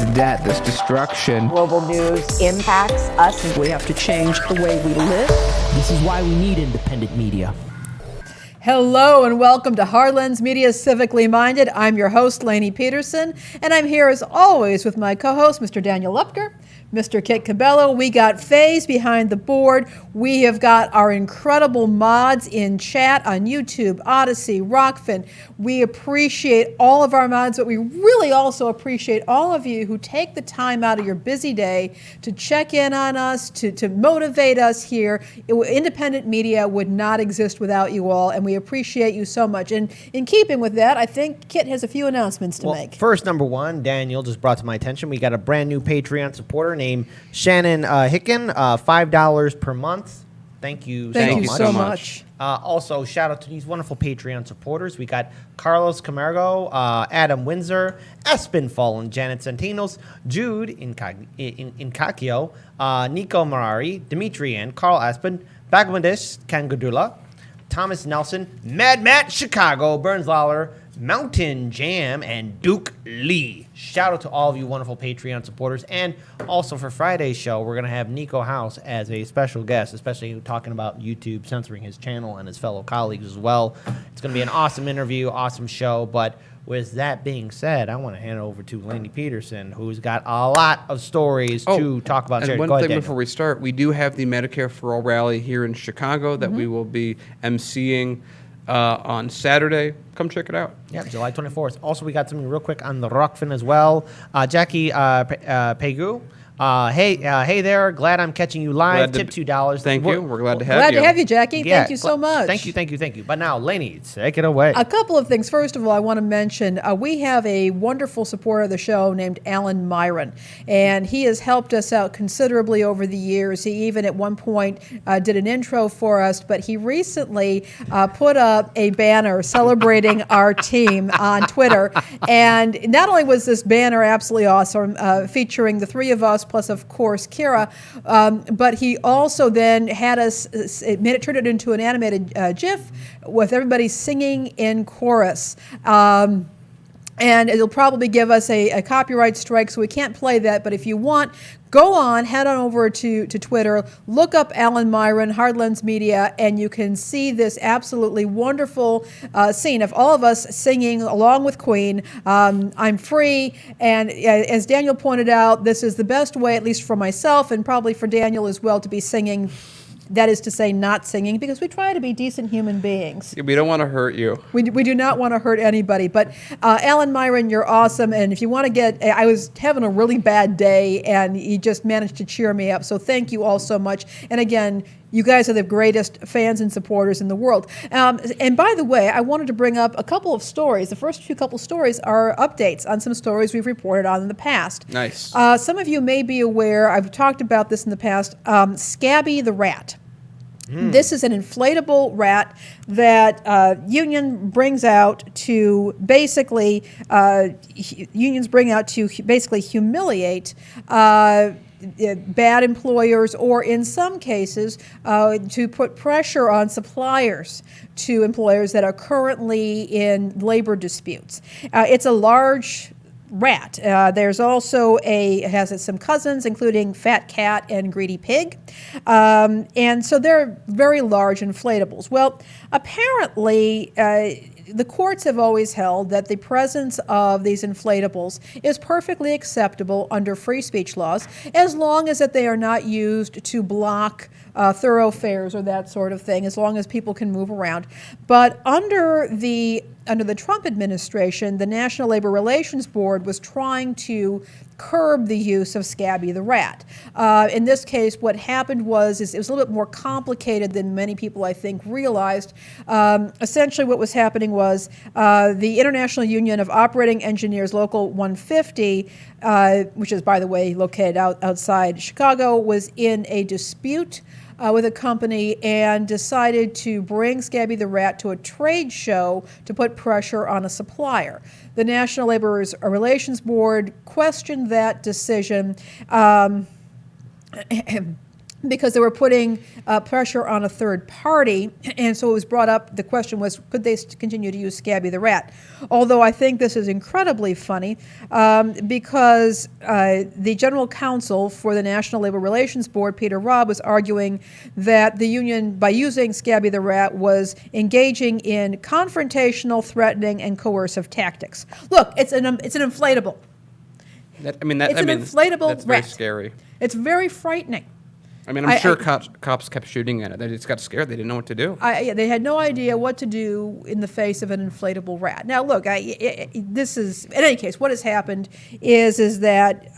debt, this destruction. Global news impacts us. We have to change the way we live. This is why we need independent media. Hello and welcome to Heartland's Media Civically Minded. I'm your host, Lainey Peterson, and I'm here as always with my co-host, Mr. Daniel Lupker, Mr. Kit Cabello. We got Faze behind the board. We have got our incredible mods in chat on YouTube, Odyssey, Rockfin. We appreciate all of our mods, but we really also appreciate all of you who take the time out of your busy day to check in on us, to motivate us here. Independent media would not exist without you all, and we appreciate you so much. And in keeping with that, I think Kit has a few announcements to make. First, number one, Daniel just brought to my attention, we got a brand new Patreon supporter named Shannon Hicken, $5 per month. Thank you so much. Also, shout out to these wonderful Patreon supporters. We got Carlos Camargo, Adam Windsor, Espen Fallen, Janet Santinos, Jude Incacchio, Nico Marari, Dimitri N, Carl Aspen, Bangladesh Kangadula, Thomas Nelson, Mad Matt Chicago, Burns Lawler, Mountain Jam, and Duke Lee. Shout out to all of you wonderful Patreon supporters. And also for Friday's show, we're going to have Nico House as a special guest, especially talking about YouTube censoring his channel and his fellow colleagues as well. It's going to be an awesome interview, awesome show. But with that being said, I want to hand it over to Lainey Peterson, who's got a lot of stories to talk about. And one thing before we start, we do have the Medicare for All rally here in Chicago that we will be emceeing on Saturday. Come check it out. Yeah, July 24th. Also, we got something real quick on the Rockfin as well. Jackie Pegu. Hey there. Glad I'm catching you live. Tip $2. Thank you. We're glad to have you. Glad to have you, Jackie. Thank you so much. Thank you. But now, Lainey, take it away. A couple of things. First of all, I want to mention we have a wonderful supporter of the show named Alan Myron, and he has helped us out considerably over the years. He even at one point did an intro for us, but he recently put up a banner celebrating our team on Twitter. And not only was this banner absolutely awesome, featuring the three of us, plus, of course, Kira. But he also then had us, turned it into an animated GIF with everybody singing in chorus. And it'll probably give us a copyright strike, so we can't play that. But if you want, go on, head on over to Twitter, look up Alan Myron, Heartlands Media, and you can see this absolutely wonderful scene of all of us singing along with Queen, I'm Free. And as Daniel pointed out, this is the best way, at least for myself, and probably for Daniel as well, to be singing. That is to say, not singing, because we try to be decent human beings. We don't want to hurt you. We do not want to hurt anybody. But Alan Myron, you're awesome. And if you want to get, I was having a really bad day, and you just managed to cheer me up. So thank you all so much. And again, you guys are the greatest fans and supporters in the world. And by the way, I wanted to bring up a couple of stories. The first couple stories are updates on some stories we've reported on in the past. Nice. Some of you may be aware, I've talked about this in the past, Scabby the rat. This is an inflatable rat that union brings out to basically humiliate bad employers, or in some cases to put pressure on suppliers to employers that are currently in labor disputes. It's a large rat. There's also it has some cousins, including Fat Cat and Greedy Pig. And so they're very large inflatables. Well, apparently, the courts have always held that the presence of these inflatables is perfectly acceptable under free speech laws, as long as that they are not used to block thoroughfares or that sort of thing, as long as people can move around. But under the Trump administration, the National Labor Relations Board was trying to curb the use of Scabby the rat. In this case, what happened was it was a little bit more complicated than many people, I think, realized. Essentially, what was happening was the International Union of Operating Engineers, Local 150, which is, by the way, located outside Chicago, was in a dispute with a company and decided to bring Scabby the rat to a trade show to put pressure on a supplier. The National Labor Relations Board questioned that decision. because they were putting pressure on a third party. And so it was brought up, the question was, could they continue to use Scabby the Rat? Although I think this is incredibly funny because the general counsel for the National Labor Relations Board, Peter Robb, was arguing that the union, by using Scabby the Rat, was engaging in confrontational, threatening, and coercive tactics. Look, it's an inflatable. It's an inflatable that's very rat. scary. It's very frightening. I mean, I'm sure cops kept shooting at it. They just got scared. They didn't know what to do. Yeah, they had no idea what to do in the face of an inflatable rat. Now, look, this is, in any case, what has happened is that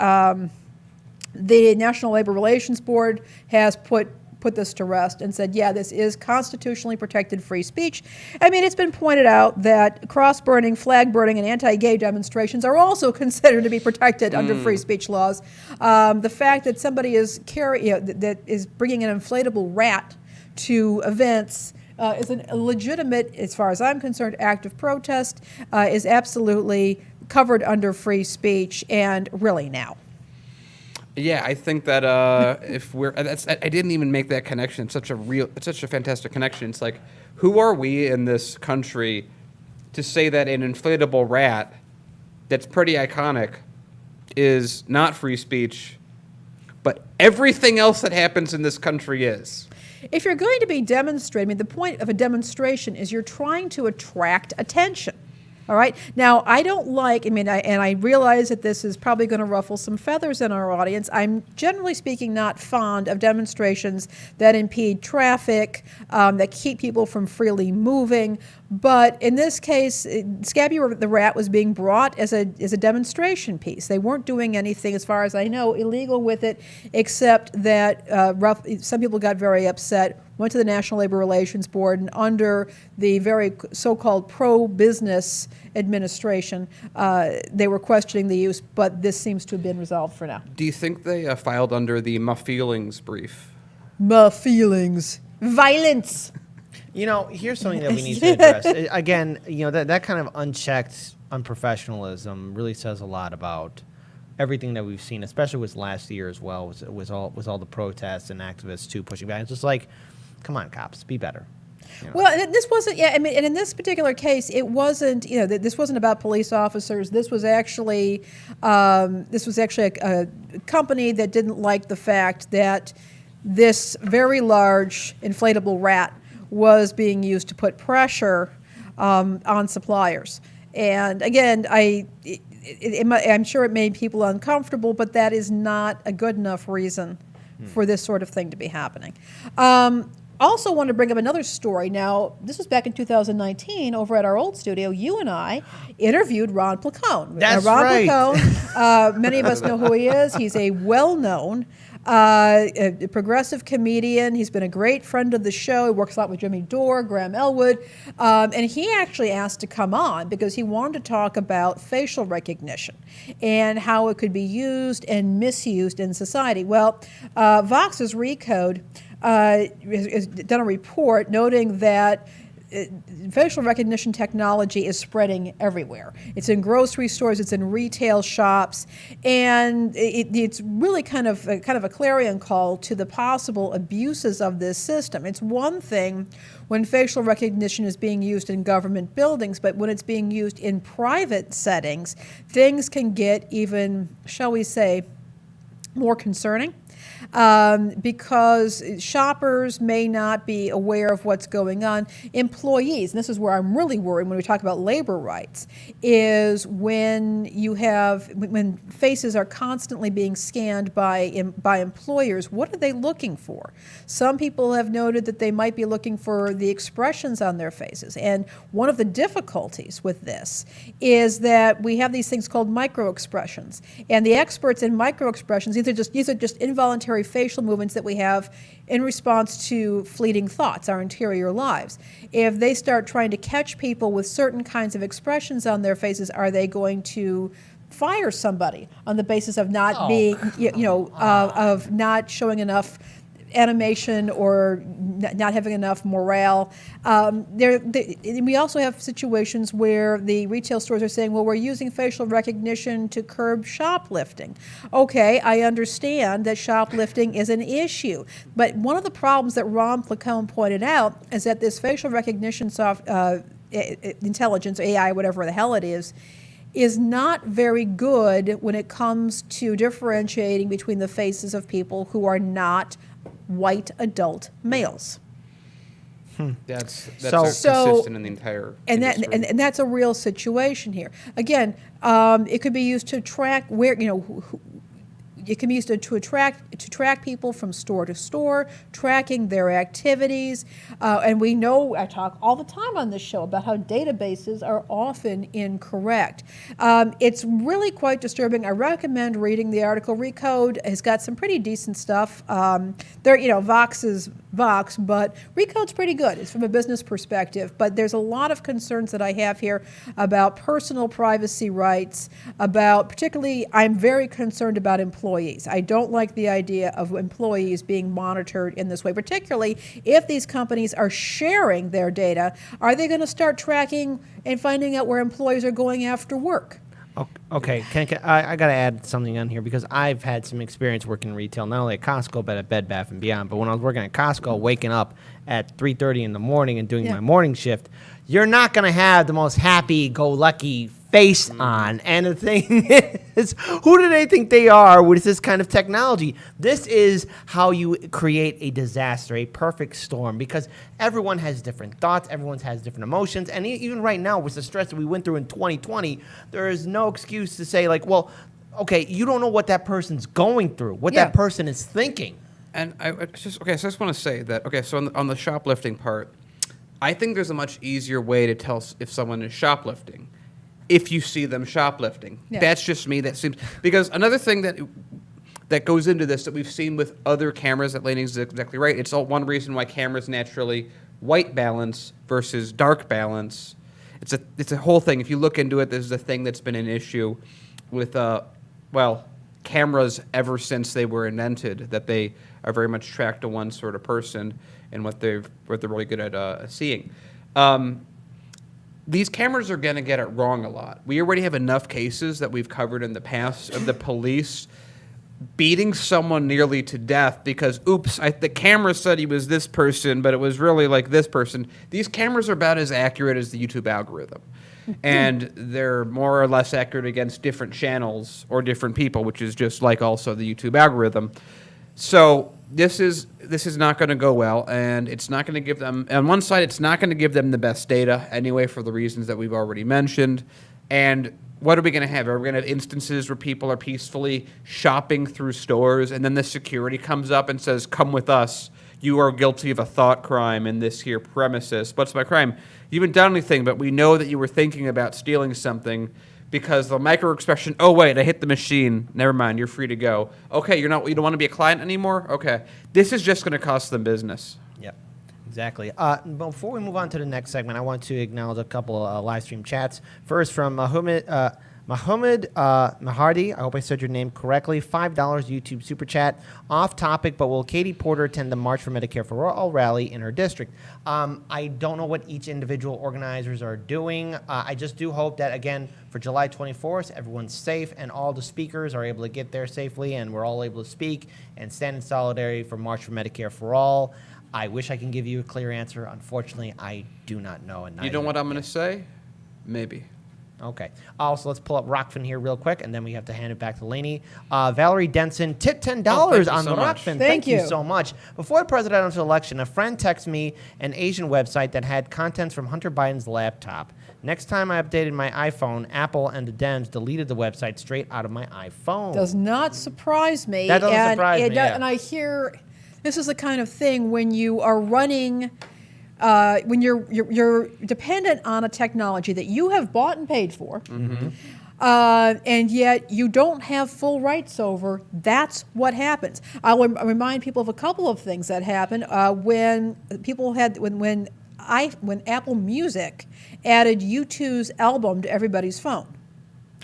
the National Labor Relations Board has put this to rest and said, yeah, this is constitutionally protected free speech. I mean, it's been pointed out that cross-burning, flag-burning, and anti-gay demonstrations are also considered to be protected under free speech laws. The fact that somebody is that is bringing an inflatable rat to events is a legitimate, as far as I'm concerned, act of protest, is absolutely covered under free speech, and really now. Yeah, I think that if we're, I didn't even make that connection. It's such a fantastic connection. It's like, who are we in this country to say that an inflatable rat that's pretty iconic is not free speech, but everything else that happens in this country is? If you're going to be demonstrating, I mean, the point of a demonstration is you're trying to attract attention. All right. Now, I don't like, and I realize that this is probably going to ruffle some feathers in our audience. I'm generally speaking not fond of demonstrations that impede traffic, that keep people from freely moving. But in this case, Scabby the Rat was being brought as a demonstration piece. They weren't doing anything, as far as I know, illegal with it, except that some people got very upset, went to the National Labor Relations Board, and under the very so-called pro-business administration, they were questioning the use, but this seems to have been resolved for now. Do you think they filed under the My Feelings brief? My feelings. Violence. You know, here's something that we need to address. Again, you know, that kind of unchecked unprofessionalism really says a lot about everything that we've seen, especially with last year as well, was all the protests and activists too pushing back. It's just like, come on, cops, be better. You know? Well, this wasn't. Yeah, I mean, and in this particular case, it wasn't. You know, this wasn't about police officers. This was actually a company that didn't like the fact that this very large inflatable rat was being used to put pressure on suppliers. And again, I'm sure it made people uncomfortable, but that is not a good enough reason for this sort of thing to be happening. Also want to bring up another story. Now, this was back in 2019 over at our old studio. You and I interviewed Ron Placone. That's Ron right. Placone, many of us know who he is. He's a well-known a progressive comedian. He's been a great friend of the show. He works a lot with Jimmy Dore, Graham Elwood. And he actually asked to come on because he wanted to talk about facial recognition and how it could be used and misused in society. Well, Vox's Recode has done a report noting that facial recognition technology is spreading everywhere. It's in grocery stores, it's in retail shops, and it's really kind of a clarion call to the possible abuses of this system. It's one thing when facial recognition is being used in government buildings, but when it's being used in private settings, things can get even, shall we say, more concerning. Because shoppers may not be aware of what's going on. Employees, and this is where I'm really worried when we talk about labor rights, is when faces are constantly being scanned by employers, what are they looking for? Some people have noted that they might be looking for the expressions on their faces. And one of the difficulties with this is that we have these things called microexpressions. And the experts in microexpressions, these are just involuntary facial movements that we have in response to fleeting thoughts, our interior lives. If they start trying to catch people with certain kinds of expressions on their faces, are they going to fire somebody on the basis of not being, of not showing enough animation or not having enough morale. We also have situations where the retail stores are saying, well, we're using facial recognition to curb shoplifting. Okay, I understand that shoplifting is an issue, but one of the problems that Ron Placone pointed out is that this facial recognition intelligence, AI, whatever the hell it is not very good when it comes to differentiating between the faces of people who are not white adult males. That's So- consistent in the entire And industry. and that's a real situation here. Again, it could be used to track where, it can be used to track people from store to store, tracking their activities. And we know, I talk all the time on this show about how databases are often incorrect. It's really quite disturbing. I recommend reading the article. Recode has got some pretty decent stuff. Vox is Vox, but Recode's pretty good. It's from a business perspective. But there's a lot of concerns that I have here about personal privacy rights, particularly, I'm very concerned about employees. I don't like the idea of employees being monitored in this way, particularly if these companies are sharing their data. Are they going to start tracking and finding out where employees are going after work? Okay, I got to add something on here because I've had some experience working in retail, not only at Costco, but at Bed Bath & Beyond. But when I was working at Costco, waking up at 3:30 in the morning and doing my morning shift, you're not going to have the most happy-go-lucky face on. And the thing is, who do they think they are with this kind of technology? This is how you create a disaster, a perfect storm, because everyone has different thoughts, everyone has different emotions, and even right now with the stress that we went through in 2020, there is no excuse to say, like, well, okay, you don't know what that person's going through, what that person is thinking. And so I just want to say that, so on the shoplifting part, I think there's a much easier way to tell if someone is shoplifting if you see them shoplifting. Yeah. That's just me. That seems, because another thing that goes into this that we've seen with other cameras, that Lainey's exactly right. It's all one reason why cameras naturally white balance versus dark balance. It's a whole thing. If you look into it, this is a thing that's been an issue with cameras ever since they were invented, that they are very much tracked to one sort of person and what they're really good at seeing. These cameras are going to get it wrong a lot. We already have enough cases that we've covered in the past of the police beating someone nearly to death because, oops, the camera said he was this person, but it was really like this person. These cameras are about as accurate as the YouTube algorithm. And they're more or less accurate against different channels or different people, which is just like also the YouTube algorithm. So this is not going to go well, and it's not going to give them, on one side, it's not going to give them the best data anyway for the reasons that we've already mentioned. And what are we going to have? Are we going to have instances where people are peacefully shopping through stores, and then the security comes up and says, come with us. You are guilty of a thought crime in this here premises. What's my crime? You haven't done anything, but we know that you were thinking about stealing something because the micro expression, oh, wait, I hit the machine. Never mind, you're free to go. Okay, you don't want to be a client anymore? Okay. This is just going to cost them business. Yep, exactly. Before we move on to the next segment, I want to acknowledge a couple of live stream chats. First, from Mohammed Mahardi, I hope I said your name correctly, $5 YouTube Super Chat. Off topic, but will Katie Porter attend the March for Medicare for All rally in her district? I don't know what each individual organizers are doing. I just do hope that, again, for July 24th, everyone's safe and all the speakers are able to get there safely and we're all able to speak and stand in solidarity for March for Medicare for All. I wish I can give you a clear answer. Unfortunately, I do not know. And You know what I'm going to say? Maybe. Okay. Also, let's pull up Rockfin here real quick, and then we have to hand it back to Lainey. Valerie Denson, tip $10 thank you on so much. Rockfin. Thank you. So much. Before the presidential election, a friend texted me an Asian website that had contents from Hunter Biden's laptop. Next time I updated my iPhone, Apple and the Dems deleted the website straight out of my iPhone. Does not surprise me. That doesn't surprise me, yeah. And I hear this is the kind of thing when you are running. When you're dependent on a technology that you have bought and paid for, and yet you don't have full rights over, that's what happens. I'll remind people of a couple of things that happened when people had when Apple Music added U2's album to everybody's phone.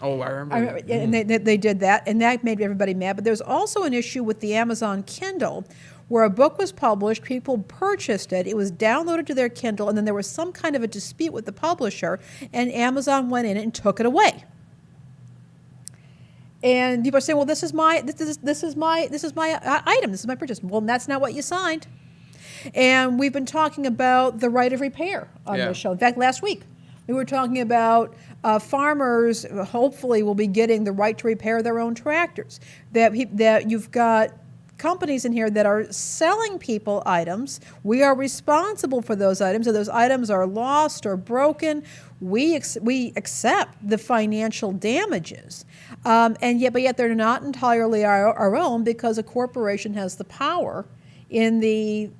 Oh, I remember. And they did that, and that made everybody mad. But there's also an issue with the Amazon Kindle, where a book was published, people purchased it, it was downloaded to their Kindle, and then there was some kind of a dispute with the publisher, and Amazon went in and took it away. And people are saying, "Well, this is my item. This is my purchase." Well, that's not what you signed. And we've been talking about the right of repair on Yeah. this show. In fact, last week we were talking about farmers hopefully will be getting the right to repair their own tractors. That you've got companies in here that are selling people items. We are responsible for those items. If those items are lost or broken, we accept the financial damages. But yet they're not entirely our own, because a corporation has the power in the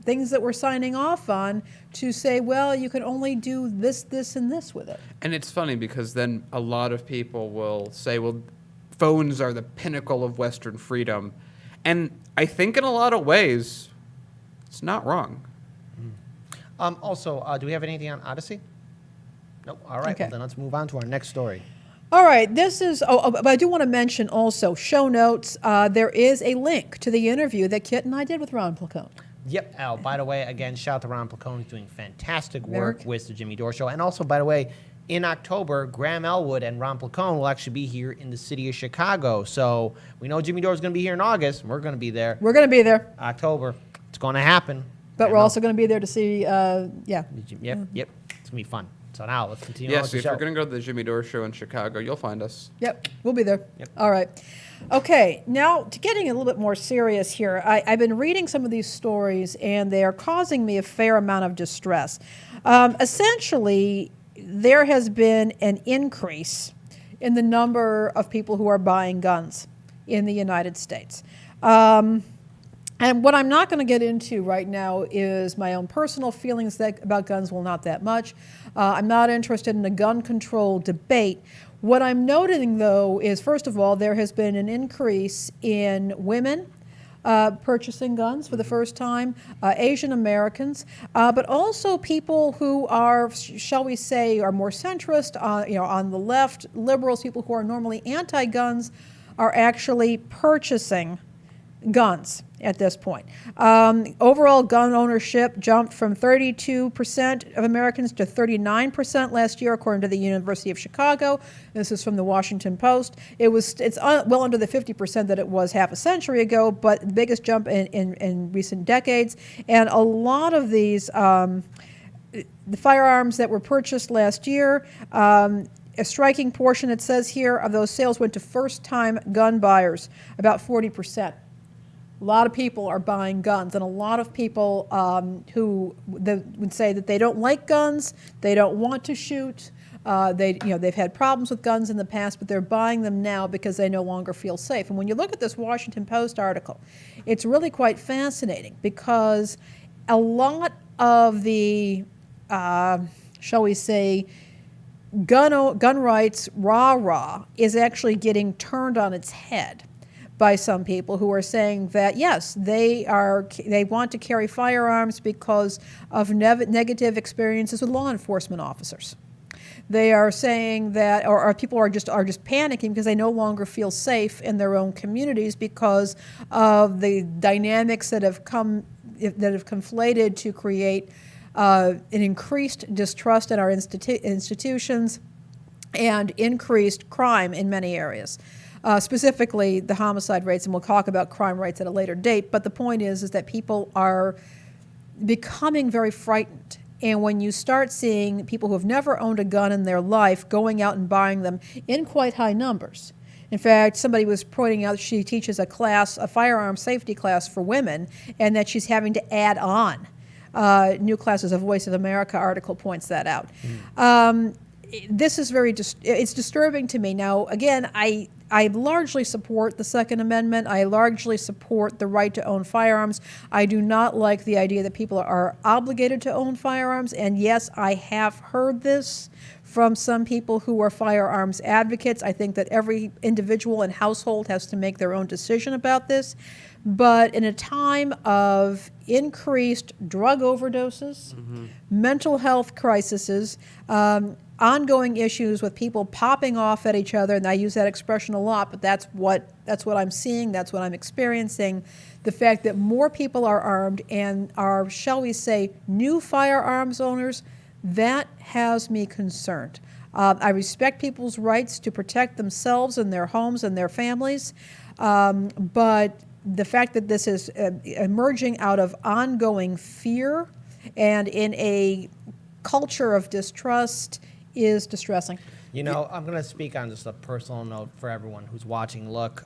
things that we're signing off on to say, well, you can only do this, this, and this with it. And it's funny because then a lot of people will say, well, phones are the pinnacle of Western freedom. And I think in a lot of ways, it's not wrong. Also, do we have anything on Odyssey? Nope. All right. Okay. Well, then let's move on to our next story. All right, this is, but I do want to mention also, show notes, there is a link to the interview that Kit and I did with Ron Placone. Yep. Al, by the way, again, shout out to Ron Placone. He's doing fantastic work Merrick. with the Jimmy Dore Show. And also, by the way, in October, Graham Elwood and Ron Placone will actually be here in the city of Chicago. So we know Jimmy Dore is going to be here in August. We're going to be there. We're going to be there, October. It's going to happen. but I we're know. also going to be there to see, yeah. Yep. It's going to be fun. So now let's continue on Yes, with the if show. you're going to go to the Jimmy Dore Show in Chicago, you'll find us. Yep, we'll be there. Yep. All right. Okay, now to getting a little bit more serious here, I've been reading some of these stories, and they are causing me a fair amount of distress. Essentially, there has been an increase in the number of people who are buying guns in the United States. And what I'm not going to get into right now is my own personal feelings about guns. Well, not that much. I'm not interested in a gun control debate. What I'm noting, though, is, first of all, there has been an increase in women purchasing guns for the first time, Asian Americans, but also people who are, shall we say, are more centrist, on the left, liberals, people who are normally anti-guns, are actually purchasing guns at this point. Overall gun ownership jumped from 32% of Americans to 39% last year, according to the University of Chicago. This is from the Washington Post. It's well under the 50% that it was half a century ago, but the biggest jump in recent decades. And a lot of these, the firearms that were purchased last year, a striking portion, it says here, of those sales went to first-time gun buyers, about 40%. A lot of people are buying guns, and a lot of people who would say that they don't like guns, they don't want to shoot. They've had problems with guns in the past, but they're buying them now because they no longer feel safe. And when you look at this Washington Post article, it's really quite fascinating, because a lot of the, shall we say, gun rights rah-rah is actually getting turned on its head by some people who are saying that, yes, they want to carry firearms because of negative experiences with law enforcement officers. They are saying that, or people are just panicking because they no longer feel safe in their own communities because of the dynamics that have conflated to create an increased distrust in our institutions and increased crime in many areas. Specifically the homicide rates, and we'll talk about crime rates at a later date, but the point is that people are becoming very frightened. And when you start seeing people who have never owned a gun in their life going out and buying them in quite high numbers. In fact, somebody was pointing out that she teaches a firearm safety class for women, and that she's having to add on new classes. A Voice of America article points that out. This is it's disturbing to me. Now, again, I largely support the Second Amendment. I largely support the right to own firearms. I do not like the idea that people are obligated to own firearms. And yes, I have heard this from some people who are firearms advocates. I think that every individual and household has to make their own decision about this. But in a time of increased drug overdoses, mental health crises, ongoing issues with people popping off at each other, and I use that expression a lot, but that's what I'm seeing, that's what I'm experiencing. The fact that more people are armed and are, shall we say, new firearms owners, that has me concerned. I respect people's rights to protect themselves and their homes and their families, but the fact that this is emerging out of ongoing fear and in a culture of distrust is distressing. You know, I'm going to speak on just a personal note for everyone who's watching. Look,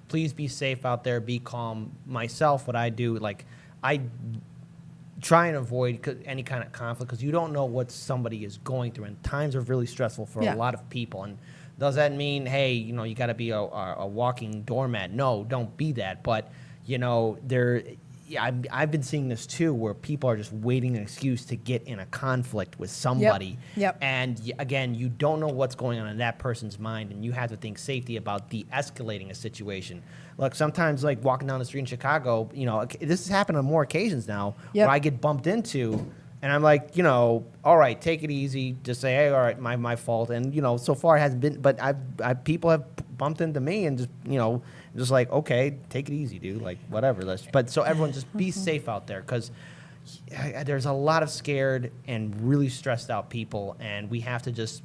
please be safe out there. Be calm. Myself, what I do, like, I try and avoid any kind of conflict because you don't know what somebody is going through. And times are really stressful for a lot of people. And does that mean, hey, you know, you got to be a walking doormat? No, don't be that. But, you know, I've been seeing this too, where people are just waiting an excuse to get in a conflict with somebody. Yep. And again, you don't know what's going on in that person's mind, and you have to think safety about de-escalating a situation. Look, sometimes, like walking down the street in Chicago, you know, this has happened on more occasions now, where I get bumped into, and I'm like, you know, all right, take it easy. Just say, hey, all right, my fault. And you know, so far it hasn't been, but people have bumped into me, and just, you know, just like, okay, take it easy, dude. Like, whatever. But so everyone just be safe out there, because there's a lot of scared and really stressed out people, and we have to just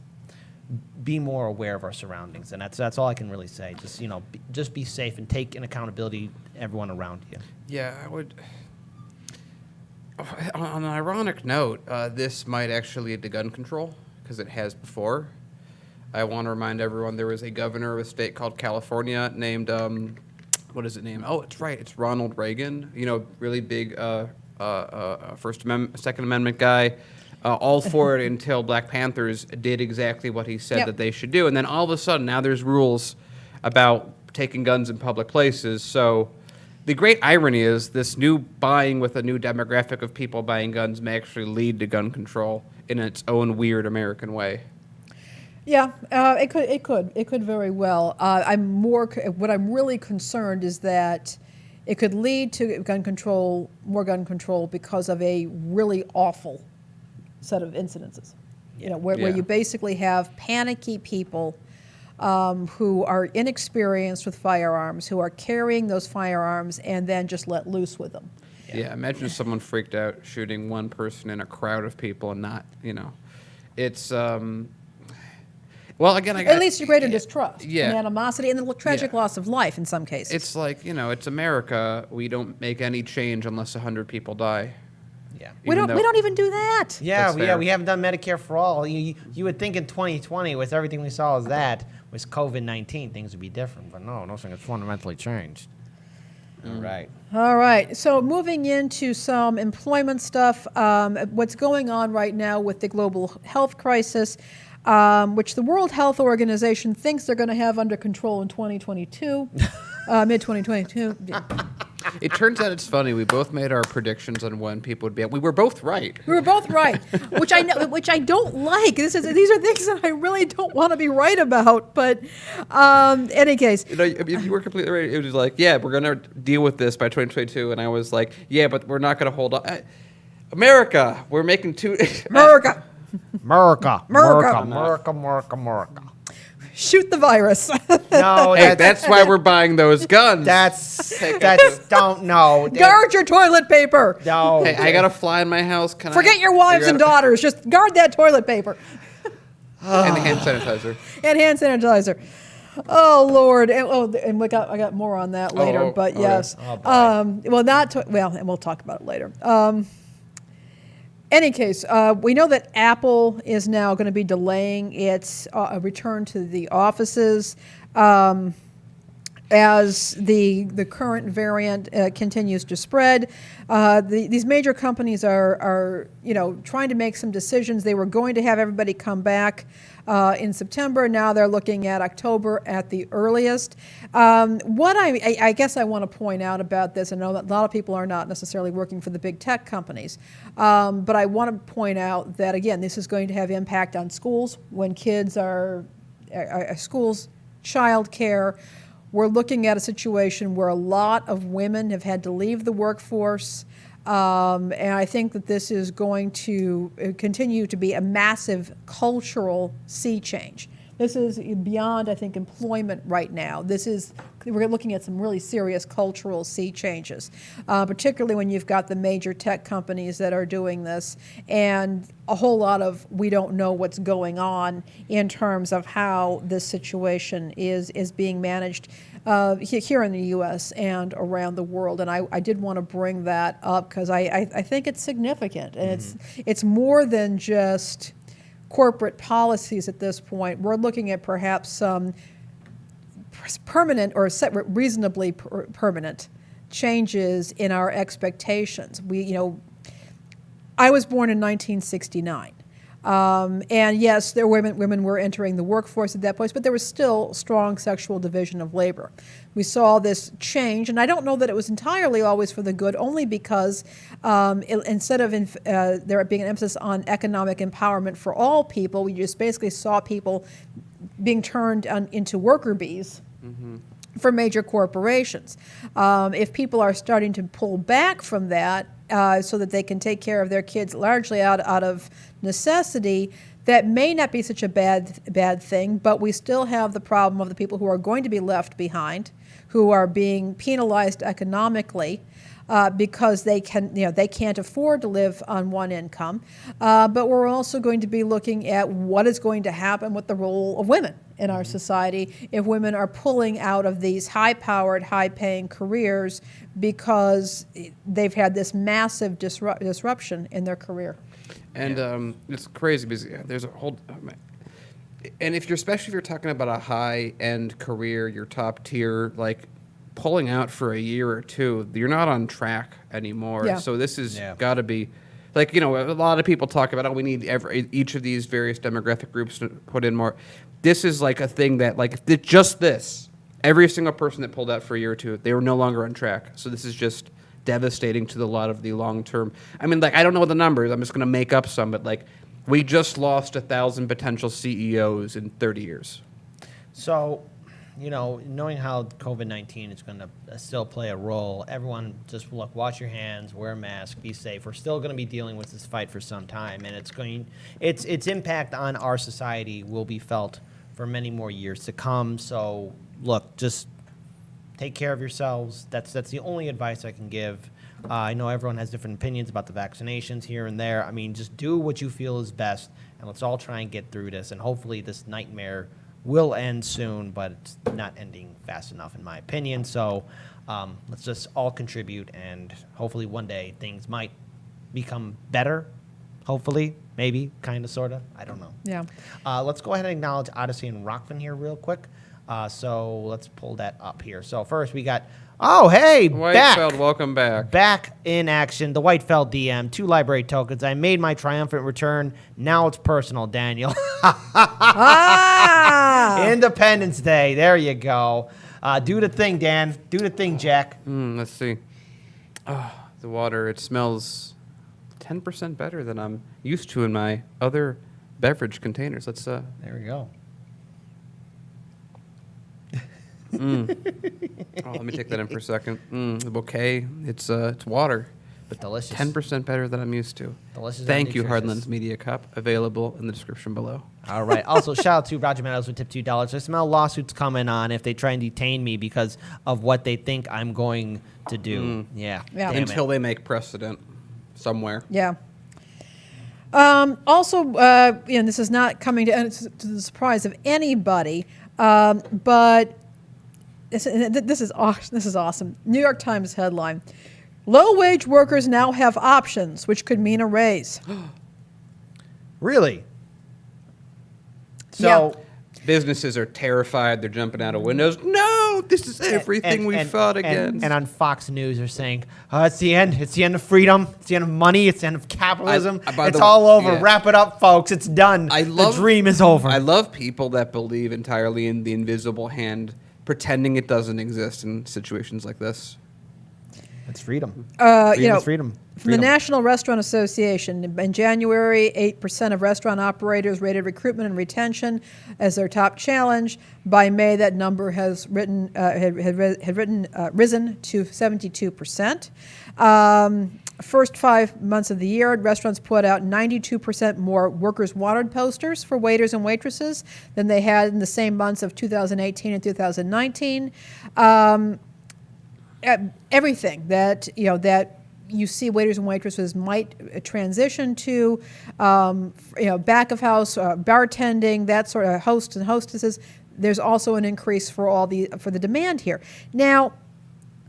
be more aware of our surroundings. And that's all I can really say. Just, you know, just be safe and take an accountability everyone around you. Yeah, I would. On an ironic note, this might actually lead to gun control, because it has before. I want to remind everyone there was a governor of a state called California named, what is it named? Oh, it's right. It's Ronald Reagan. You know, really big Second Amendment guy. All for it until Black Panthers did exactly what he said that they should do. And then all of a sudden, now there's rules about taking guns in public places. So the great irony is this new buying with a new demographic of people buying guns may actually lead to gun control in its own weird American way. Yeah, it could very well. What I'm really concerned is that it could lead to more gun control, because of a really awful set of incidences. You know, where you basically have panicky people who are inexperienced with firearms, who are carrying those firearms and then just let loose with them. Yeah, imagine someone freaked out shooting one person in a crowd of people and not, you know, it's. Well, again, It leads to greater distrust and Yeah. animosity and the tragic loss of life in some cases. It's like, you know, it's America. We don't make any change unless 100 people die. Yeah. we don't even do that. Yeah, That's fair. we haven't done Medicare for all. You would think in 2020, with everything we saw as that, with COVID-19, things would be different. But no, nothing has fundamentally changed. All right. All right. So moving into some employment stuff, what's going on right now with the global health crisis, which the World Health Organization thinks they're going to have under control in 2022, mid-2022. It turns out it's funny. We both made our predictions on when people would be. We were both right. We were both right, which I don't like. These are things that I really don't want to be right about. But any case, You know, you were completely right. It was like, yeah, we're going to deal with this by 2022. And I was like, yeah, but we're not going to hold on. America, we're making America, America. shoot the virus. No, Hey, that's why we're buying those guns. Don't know. Guard your toilet paper. No. Hey, I got a fly in my house. Forget your wives and daughters. Just guard that toilet paper And hand sanitizer. and hand sanitizer. Oh Lord! And I got more on that later. But okay. yes, Oh, boy. and we'll talk about it later. Any case, we know that Apple is now going to be delaying its return to the offices. as the current variant continues to spread. These major companies are trying to make some decisions. They were going to have everybody come back in September. Now they're looking at October at the earliest. What I guess I want to point out about this, I know that a lot of people are not necessarily working for the big tech companies, but I want to point out that, again, this is going to have impact on schools when kids are schools, child care. We're looking at a situation where a lot of women have had to leave the workforce, and I think that this is going to continue to be a massive cultural sea change. This is beyond, I think, employment right now. We're looking at some really serious cultural sea changes, particularly when you've got the major tech companies that are doing this, and a whole lot of we don't know what's going on in terms of how this situation is being managed here in the U.S. and around the world. And I did want to bring that up because I think it's significant, and it's more than just corporate policies at this point. We're looking at perhaps some permanent or reasonably permanent changes in our expectations. I was born in 1969. And yes, women were entering the workforce at that point, but there was still strong sexual division of labor. We saw this change, and I don't know that it was entirely always for the good, only because instead of there being an emphasis on economic empowerment for all people, we just basically saw people being turned into worker bees. For major corporations. If people are starting to pull back from that so that they can take care of their kids largely out of necessity, that may not be such a bad thing, but we still have the problem of the people who are going to be left behind, who are being penalized economically because they can't afford to live on one income. But we're also going to be looking at what is going to happen with the role of women in our society if women are pulling out of these high-powered, high-paying careers because they've had this massive disruption in their career. And it's crazy because there's a whole... and especially if you're talking about a high-end career, your top tier, like pulling out for a year or two, you're not on track anymore. Yeah. So this has got to be... Like, a lot of people talk about, we need each of these various demographic groups to put in more. This is like a thing that, like, just this, every single person that pulled out for a year or two, they were no longer on track. So this is just devastating to a lot of the long-term. I mean, like, I don't know the numbers. I'm just going to make up some, but, like, we just lost 1,000 potential CEOs in 30 years. So, knowing how COVID-19 is going to still play a role, everyone just wash your hands, wear a mask, be safe. We're still going to be dealing with this fight for some time, and its impact on our society will be felt for many more years to come. So, look, just take care of yourselves. That's the only advice I can give. I know everyone has different opinions about the vaccinations here and there. I mean, just do what you feel is best, and let's all try and get through this, and hopefully this nightmare will end soon, but it's not ending fast enough, in my opinion. So let's just all contribute, and hopefully one day things might become better. Hopefully, maybe, kind of, sort of. I don't know. Yeah. Let's go ahead and acknowledge Odyssey and Rockfin here real quick. So let's pull that up here. So first we got, Whitefeld, welcome back. Back in action, the Whitefeld DM, 2 library tokens. I made my triumphant return. Now it's personal, Daniel. Independence Day. There you go. Do the thing, Dan. Do the thing, Jack. Let's see. The water, it smells 10% better than I'm used to in my other beverage containers. Let's There we go. let me take that in for a second. The bouquet, it's water, but Delicious. 10% better than I'm used to. Delicious. Thank you, nutritious. Hardlands Media Cup, available in the description below. All right. Also, shout out to Roger Meadows with tip $2. I smell lawsuits coming on if they try and detain me because of what they think I'm going to do. Yeah. Yeah. Damn Until it. they make precedent somewhere. Yeah. Also, this is not coming to the surprise of anybody, but this is awesome. New York Times headline: low-wage workers now have options, which could mean a raise. Really? So, Businesses are terrified. They're jumping out of windows. No, no, this is everything we fought against. And on Fox News, they're saying, it's the end. It's the end of freedom. It's the end of money. It's the end of capitalism. It's all over. yeah. Wrap it up, folks. It's done. The dream is over. I love people that believe entirely in the invisible hand, pretending it doesn't exist in situations like this. It's freedom. Freedom is freedom. From the National Restaurant Association, in January, 8% of restaurant operators rated recruitment and retention as their top challenge. By May, that number has risen to 72%. First 5 months of the year, restaurants put out 92% more workers wanted posters for waiters and waitresses than they had in the same months of 2018 and 2019. Everything that you see waiters and waitresses might transition to, back of house, bartending, that sort of hosts and hostesses. There's also an increase for the demand here. Now,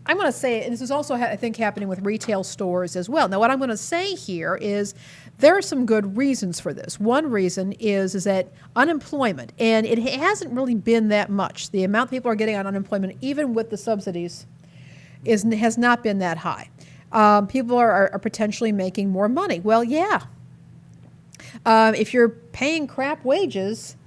I'm going to say, and this is also, I think, happening with retail stores as well. Now, what I'm going to say here is there are some good reasons for this. One reason is that unemployment, and it hasn't really been that much. The amount people are getting on unemployment, even with the subsidies, has not been that high. People are potentially making more money. Well, yeah. If you're paying crap wages,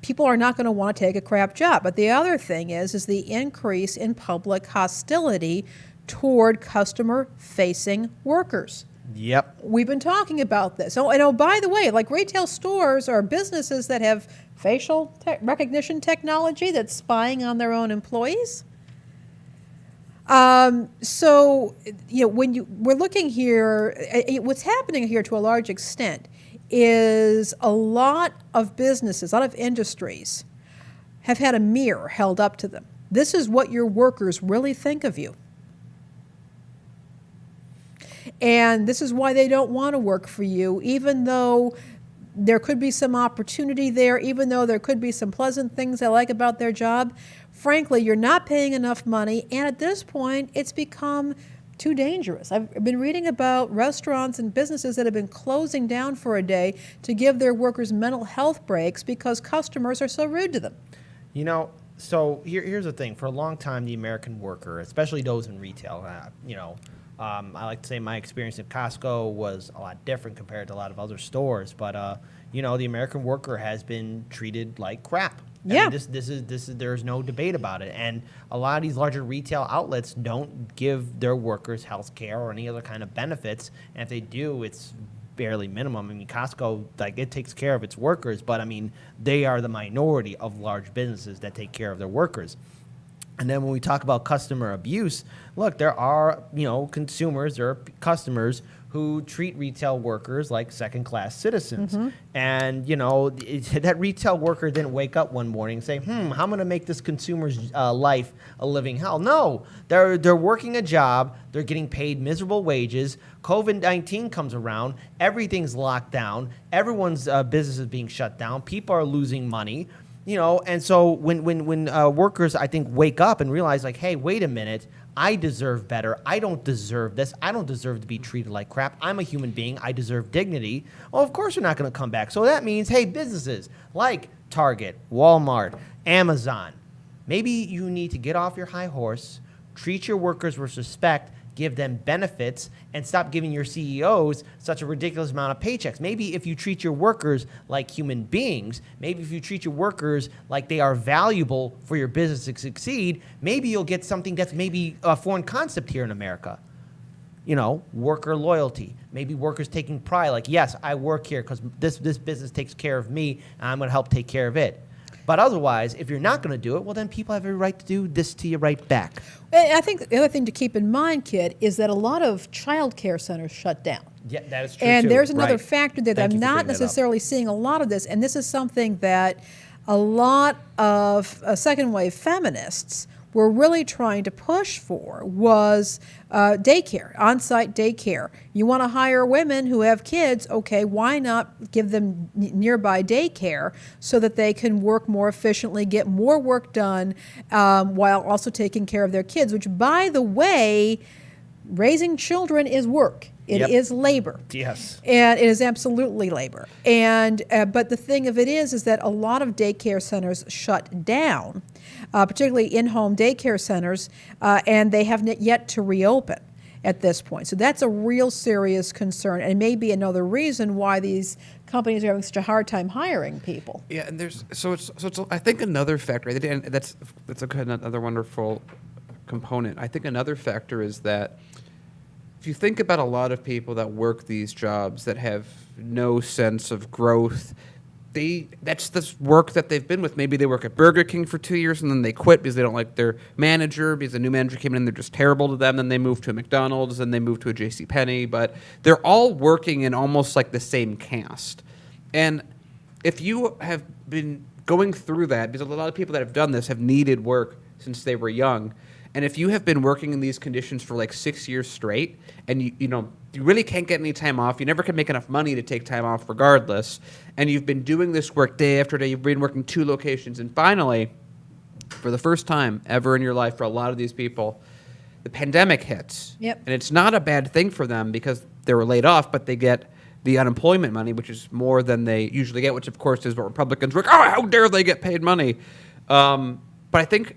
people are not going to want to take a crap job. But the other thing is the increase in public hostility toward customer-facing workers. Yep. We've been talking about this. Oh, by the way, like retail stores are businesses that have facial recognition technology that's spying on their own employees. When we're looking here, what's happening here to a large extent is a lot of businesses, a lot of industries have had a mirror held up to them. This is what your workers really think of you. And this is why they don't want to work for you, even though there could be some opportunity there, even though there could be some pleasant things they like about their job. Frankly, you're not paying enough money, and at this point, it's become too dangerous. I've been reading about restaurants and businesses that have been closing down for a day to give their workers mental health breaks because customers are so rude to them. So here's the thing. For a long time, the American worker, especially those in retail, I like to say my experience at Costco was a lot different compared to a lot of other stores, but the American worker has been treated like crap. Yeah. I mean, this is there's no debate about it, and a lot of these larger retail outlets don't give their workers health care or any other kind of benefits, and if they do, it's barely minimum. I mean, Costco, it takes care of its workers, but I mean, they are the minority of large businesses that take care of their workers. And then when we talk about customer abuse, look, there are, consumers, there are customers who treat retail workers like second-class citizens. Mm-hmm. And, that retail worker didn't wake up one morning and say, how am I going to make this consumer's life a living hell? No, they're working a job. They're getting paid miserable wages. COVID-19 comes around. Everything's locked down. Everyone's business is being shut down. People are losing money. And so when workers, I think, wake up and realize, hey, wait a minute, I deserve better. I don't deserve this. I don't deserve to be treated like crap. I'm a human being. I deserve dignity. Well, of course, they're not going to come back. So that means, hey, businesses like Target, Walmart, Amazon, maybe you need to get off your high horse, treat your workers with respect, give them benefits, and stop giving your CEOs such a ridiculous amount of paychecks. Maybe if you treat your workers like human beings, maybe if you treat your workers like they are valuable for your business to succeed, maybe you'll get something that's maybe a foreign concept here in America. Worker loyalty. Maybe workers taking pride, yes, I work here because this business takes care of me, and I'm going to help take care of it. But otherwise, if you're not going to do it, well, then people have every right to do this to you right back. And I think the other thing to keep in mind, Kid, is that a lot of child care centers shut down. Yeah, that is true, and too. there's another Right. factor there that Thank you I'm for not bringing that up. necessarily seeing a lot of this, and this is something that a lot of second wave feminists were really trying to push for was daycare, on-site daycare. You want to hire women who have kids, okay, why not give them nearby daycare so that they can work more efficiently, get more work done while also taking care of their kids, which, by the way, raising children is work. It is Yep. labor. Yes. And it is absolutely labor. And but the thing of it is that a lot of daycare centers shut down, particularly in-home daycare centers, and they have yet to reopen at this point. So that's a real serious concern, and may be another reason why these companies are having such a hard time hiring people. Yeah, and it's I think another factor, and that's another wonderful component. I think another factor is that if you think about a lot of people that work these jobs that have no sense of growth, that's this work that they've been with. Maybe they work at Burger King for 2 years and then they quit because they don't like their manager, because the new manager came in and they're just terrible to them. Then they move to a McDonald's and they move to a JCPenney. But they're all working in almost like the same cast. And if you have been going through that, because a lot of people that have done this have needed work since they were young, and if you have been working in these conditions for like 6 years straight, and you really can't get any time off, you never can make enough money to take time off regardless, and you've been doing this work day after day, you've been working 2 locations, and finally, for the first time ever in your life for a lot of these people, the pandemic hits. Yep. And it's not a bad thing for them because they were laid off, but they get the unemployment money, which is more than they usually get, which of course is what Republicans were like, oh, how dare they get paid money. But I think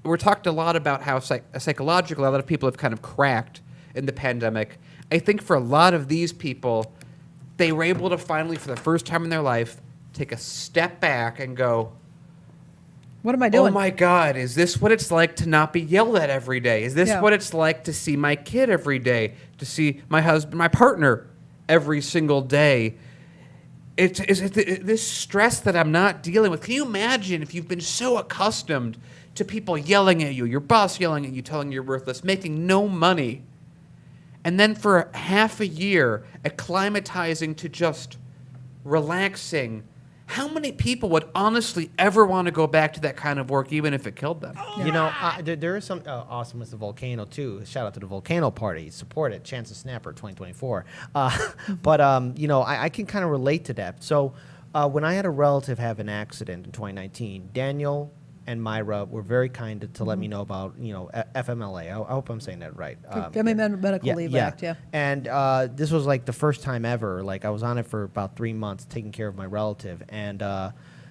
we're talked a lot about how psychologically a lot of people have kind of cracked in the pandemic. I think for a lot of these people, they were able to finally, for the first time in their life, take a step back and go, What am I doing? oh my God, is this what it's like to not be yelled at every day? Is this Yeah. what it's like to see my kid every day, to see my husband, my partner every single day? Is it this stress that I'm not dealing with? Can you imagine if you've been so accustomed to people yelling at you, your boss yelling at you, telling you you're worthless, making no money, and then for half a year acclimatizing to just relaxing? How many people would honestly ever want to go back to that kind of work, even if it killed them? You know, there is some awesome with the volcano too. Shout out to the volcano party. Support it. Chance of Snapper 2024. But you know, I can kind of relate to that. So when I had a relative have an accident in 2019, Daniel and Myra were very kind to let me know about, you know, FMLA. I hope I'm saying that right. Family Medical Leave Act, yeah. And this was like the first time ever. Like I was on it for about 3 months taking care of my relative. And,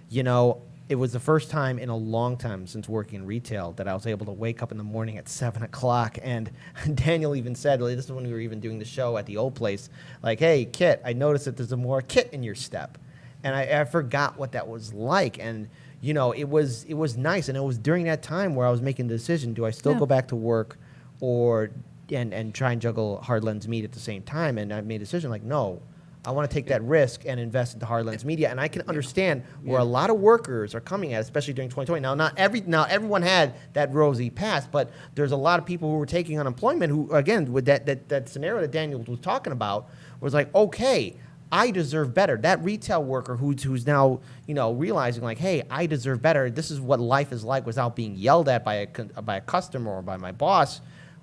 you know, it was the first time in a long time since working in retail that I was able to wake up in the morning at 7 o'clock. And Daniel even said, like, this is when we were even doing the show at the old place, like, hey, Kit, I noticed that there's a more Kit in your step. And I forgot what that was like. And, you know, it was nice. And it was during that time where I was making the decision, do I still go back to work or and try and juggle Hard Lens Media at the same time? And I made a decision like, no, I want to take that risk and invest into Hard Lens Media. And I can understand where a lot of workers are coming at, especially during 2020. Now, everyone had that rosy past, but there's a lot of people who were taking unemployment who, again, with that scenario that Daniel was talking about, was like, okay, I deserve better. That retail worker who's now, you know, realizing like, hey, I deserve better. This is what life is like without being yelled at by a customer or by my boss.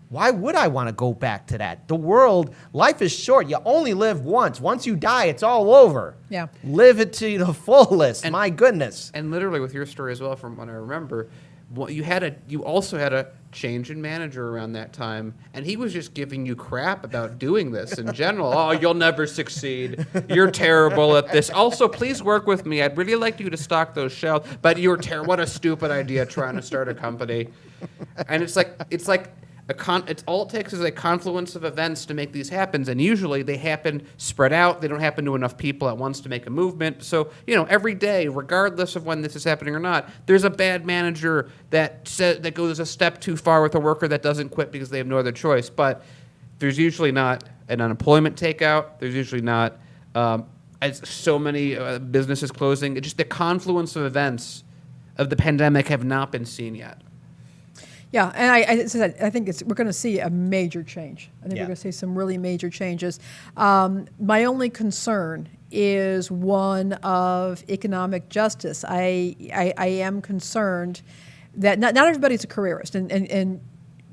Why would I want to go back to that? The world, life is short. You only live once. Once you die, it's all over. Yeah. Live it to the fullest. My goodness. And literally with your story as well, from what I remember, you also had a change in manager around that time, and he was just giving you crap about doing this in general. Oh, you'll never succeed. You're terrible at this. Also, please work with me. I'd really like you to stock those shelves, but you're terrible. What a stupid idea trying to start a company. And it's like it's all it takes is a confluence of events to make these happen, and usually they happen spread out. They don't happen to enough people at once to make a movement. So, you know, every day, regardless of when this is happening or not, there's a bad manager that goes a step too far with a worker that doesn't quit because they have no other choice. But there's usually not an unemployment takeout. There's usually not as so many businesses closing. It's just the confluence of events of the pandemic have not been seen yet. Yeah, and I think we're going to see a major change. I think we're going to see some really major changes. My only concern is one of economic justice. I am concerned that not everybody's a careerist. And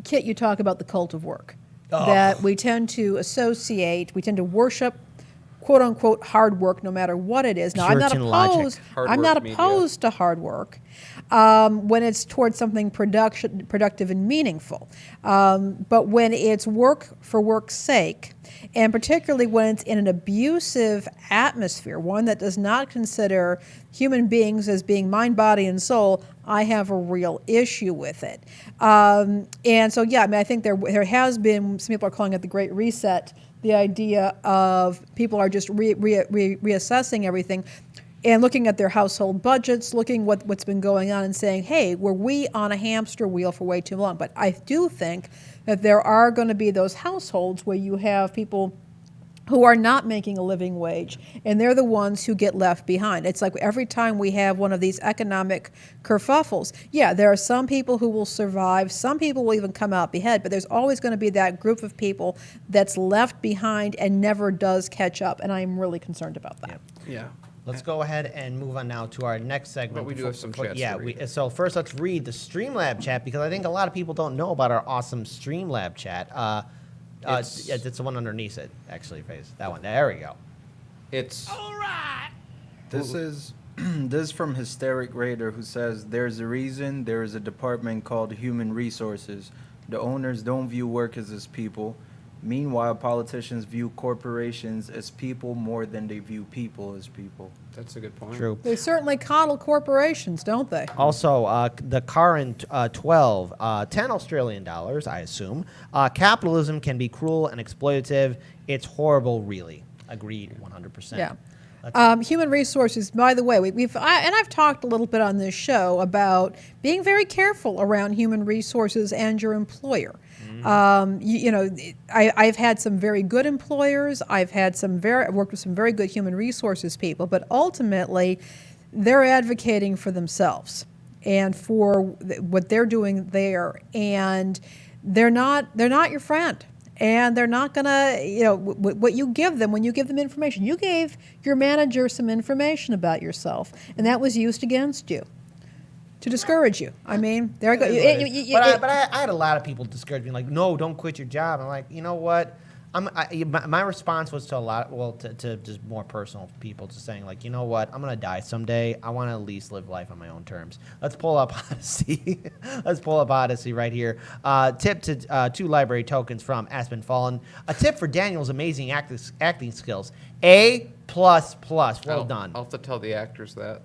Kit, you talk about the cult of work, that we tend to associate, we tend to worship quote unquote hard work, no matter what it is. Now, Puritan logic. Hard work media. opposed to hard work when it's towards something productive and meaningful. But when it's work for work's sake, and particularly when it's in an abusive atmosphere, one that does not consider human beings as being mind, body, and soul, I have a real issue with it. And so, yeah, I mean, I think there has been, some people are calling it the Great Reset, the idea of people are just reassessing everything and looking at their household budgets, looking what's been going on and saying, hey, were we on a hamster wheel for way too long? But I do think that there are going to be those households where you have people who are not making a living wage, and they're the ones who get left behind. It's like every time we have one of these economic kerfuffles, yeah, there are some people who will survive, some people will even come out ahead, but there's always going to be that group of people that's left behind and never does catch up, and I'm really concerned about that. Yeah. Let's go ahead and move on now to our next segment. But we do have some chats Yeah, to read. so first let's read the Streamlab chat, because I think a lot of people don't know about our awesome Streamlab chat. It's the one underneath it, actually, Faze. That one. There we go. It's This is from Hysteric Raider, who says, there's a reason there is a department called Human Resources. The owners don't view workers as people. Meanwhile, politicians view corporations as people more than they view people as people. That's a good point. True. They certainly coddle corporations, don't they? Also, the current 12, 10 Australian dollars, I assume. Capitalism can be cruel and exploitative. It's horrible, really. Agreed, 100%. Yeah. Human resources, by the way, I've talked a little bit on this show about being very careful around human resources and your employer. I've had some very good employers. I've worked with some very good human resources people, but ultimately, they're advocating for themselves and for what they're doing there, and they're not your friend. And they're not gonna, what you give them when you give them information. You gave your manager some information about yourself, and that was used against you to discourage you. I mean, there I go. But I had a lot of people discourage me, like, no, don't quit your job. I'm like, you know what? My response was to just more personal people, just saying, like, you know what? I'm going to die someday. I want to at least live life on my own terms. Let's pull up Odyssey. Let's pull up Odyssey right here. Tip to 2 library tokens from Aspen Fallen. A tip for Daniel's amazing acting skills. A++. Well done. I'll have to tell the actors that.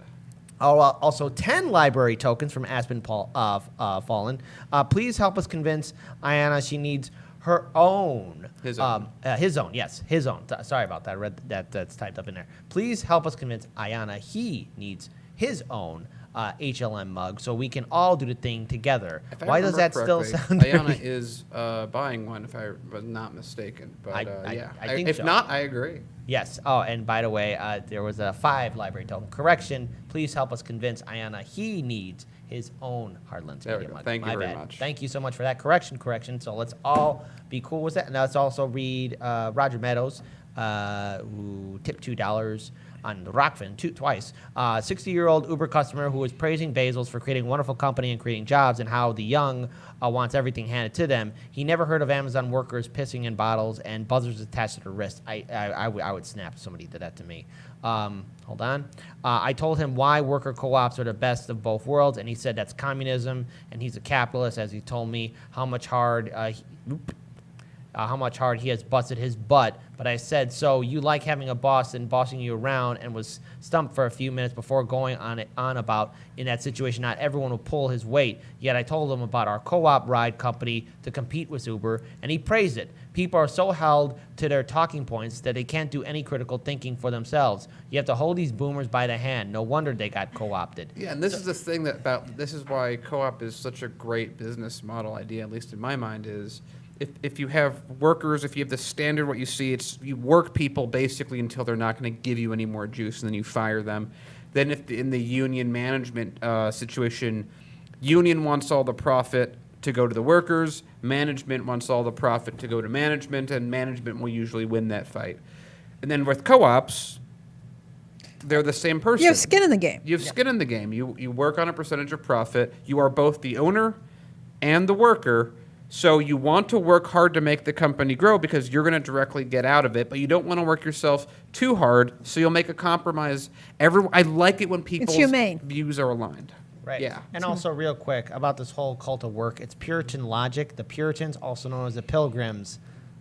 Also, 10 library tokens from Aspen Fallen. Please help us convince Ayana she needs her own. His own. His own, yes. His own. Sorry about that. I read that's typed up in there. Please help us convince Ayana he needs his own HLM mug so we can all do the thing together. Why does that still sound Ayana is buying one, if I was not mistaken. But I I think if so. not, I agree. Yes. Oh, and by the way, there was a 5 library token correction. Please help us convince Ayana he needs his own Hardlands There we Media go. mug. Thank you My very bad. much. Thank you so much for that correction. So let's all be cool with that. And let's also read Roger Meadows, who tipped $2 on the Rockfin twice. 60-year-old Uber customer who was praising Basil's for creating a wonderful company and creating jobs, and how the young wants everything handed to them. He never heard of Amazon workers pissing in bottles and buzzers attached to their wrist. I would snap if somebody did that to me. Hold on. I told him why worker co-ops are the best of both worlds, and he said that's communism, and he's a capitalist, as he told me how much hard he has busted his butt. But I said, so you like having a boss and bossing you around, and was stumped for a few minutes before going on about in that situation not everyone will pull his weight. Yet I told him about our co-op ride company to compete with Uber, and he praised it. People are so held to their talking points that they can't do any critical thinking for themselves. You have to hold these boomers by the hand. No wonder they got co-opted. Yeah, and this is the thing this is why co-op is such a great business model idea, at least in my mind, is if you have workers, if you have the standard, what you see, it's you work people basically until they're not going to give you any more juice, and then you fire them. Then if in the union management situation, union wants all the profit to go to the workers, management wants all the profit to go to management, and management will usually win that fight. And then with co-ops, they're the same person. You have skin in the game. You have skin in the game. You work on a percentage of profit. You are both the owner and the worker, So you want to work hard to make the company grow because you're going to directly get out of it, but you don't want to work yourself too hard, so you'll make a compromise. I like it when people's humane. views are aligned. Right. Yeah. And also, real quick, about this whole cult of work, it's Puritan logic. The Puritans, also known as the Pilgrims,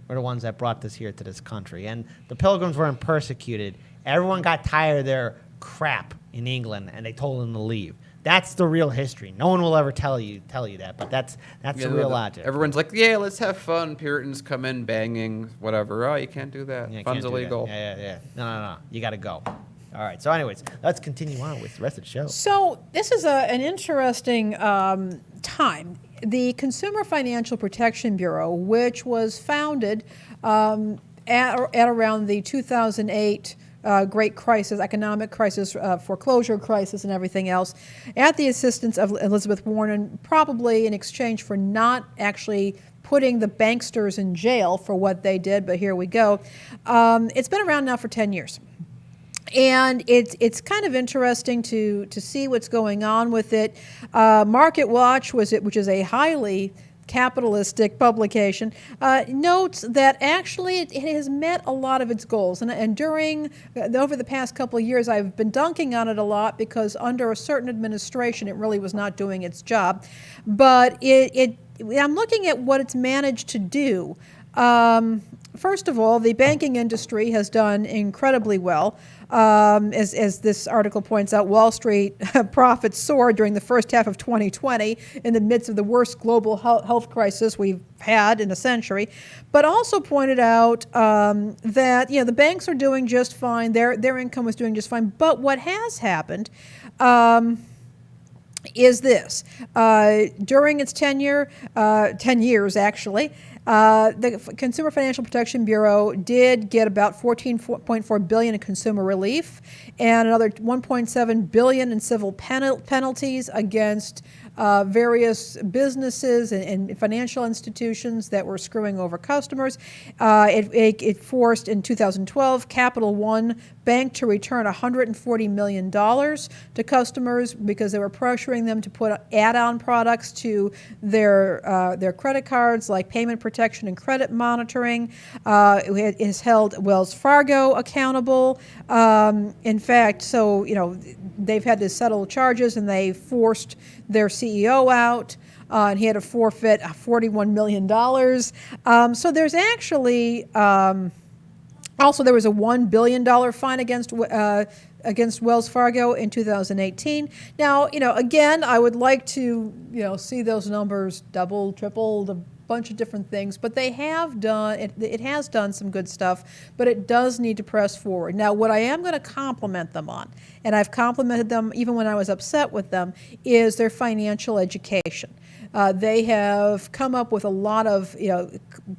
were the ones that brought this here to this country. And the Pilgrims weren't persecuted. Everyone got tired of their crap in England, and they told them to leave. That's the real history. No one will ever tell you that, but that's the real logic. Everyone's like, yeah, let's have fun. Puritans come in banging, whatever. Oh, you can't do that. Yeah, Fun's can't do that. illegal. Yeah. No. You got to go. All right. So, anyways, let's continue on with the rest of the show. So this is an interesting time. The Consumer Financial Protection Bureau, which was founded at around the 2008 great crisis, economic crisis, foreclosure crisis, and everything else, at the assistance of Elizabeth Warren, probably in exchange for not actually putting the banksters in jail for what they did, but here we go. It's been around now for 10 years. And it's kind of interesting to see what's going on with it. Market Watch, which is a highly capitalistic publication, notes that actually it has met a lot of its goals. And over the past couple of years, I've been dunking on it a lot because under a certain administration, it really was not doing its job. But I'm looking at what it's managed to do. First of all, the banking industry has done incredibly well. As this article points out, Wall Street profits soared during the first half of 2020 in the midst of the worst global health crisis we've had in a century, but also pointed out that the banks are doing just fine. Their income was doing just fine. But what has happened is this. During its tenure, 10 years actually, the Consumer Financial Protection Bureau did get about $14.4 billion in consumer relief and another $1.7 billion in civil penalties against various businesses and financial institutions that were screwing over customers. It forced in 2012 Capital One Bank to return $140 million to customers because they were pressuring them to put add-on products to their credit cards like payment protection and credit monitoring. It has held Wells Fargo accountable. In fact, so they've had to settle charges and they forced their CEO out. And he had to forfeit $41 million. So there's actually also there was a $1 billion fine against Wells Fargo in 2018. Now, again, I would like to see those numbers double, triple, a bunch of different things, but they have done it has done some good stuff, but it does need to press forward. Now, what I am going to compliment them on, and I've complimented them even when I was upset with them, is their financial education. They have come up with a lot of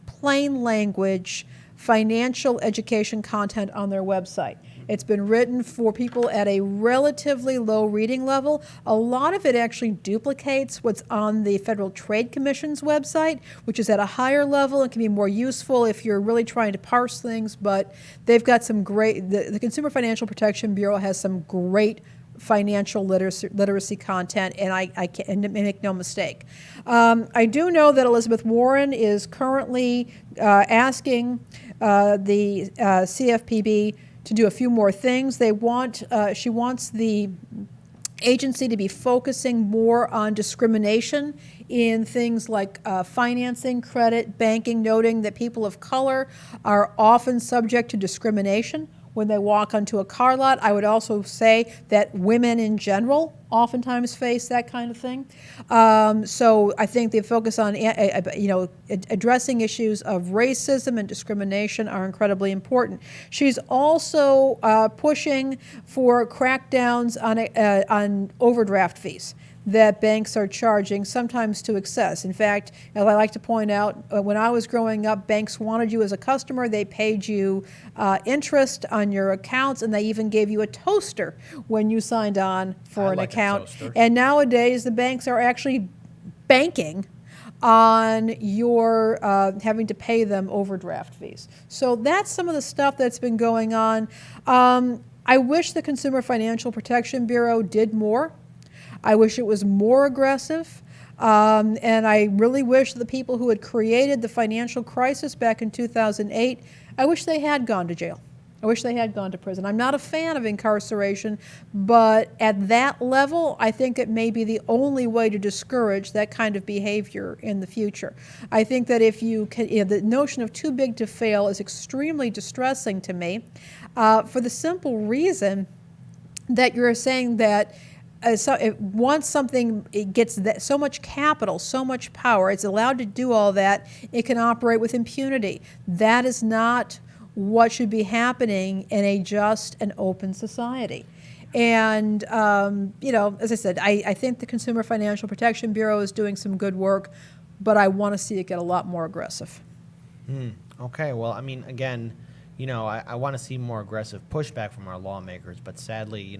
plain language financial education content on their website. It's been written for people at a relatively low reading level. A lot of it actually duplicates what's on the Federal Trade Commission's website, which is at a higher level and can be more useful if you're really trying to parse things. But they've got some great, the Consumer Financial Protection Bureau has some great financial literacy content, and I can make no mistake. I do know that Elizabeth Warren is currently asking the CFPB to do a few more things. She wants the agency to be focusing more on discrimination in things like financing, credit, banking, noting that people of color are often subject to discrimination when they walk onto a car lot. I would also say that women in general oftentimes face that kind of thing. So I think the focus on addressing issues of racism and discrimination are incredibly important. She's also pushing for crackdowns on overdraft fees that banks are charging, sometimes to excess. In fact, as I like to point out, when I was growing up, banks wanted you as a customer. They paid you interest on your accounts, and they even gave you a toaster when you signed on for an account. And nowadays, the banks are actually banking on your having to pay them overdraft fees. So that's some of the stuff that's been going on. I wish the Consumer Financial Protection Bureau did more. I wish it was more aggressive. And I really wish the people who had created the financial crisis back in 2008, I wish they had gone to jail. I wish they had gone to prison. I'm not a fan of incarceration, but at that level, I think it may be the only way to discourage that kind of behavior in the future. I think that if you can, the notion of too big to fail is extremely distressing to me, for the simple reason that you're saying that once something it gets so much capital, so much power, it's allowed to do all that, it can operate with impunity. That is not what should be happening in a just and open society. And, as I said, I think the Consumer Financial Protection Bureau is doing some good work, but I want to see it get a lot more aggressive. Okay, well, I mean, again, I want to see more aggressive pushback from our lawmakers, but sadly,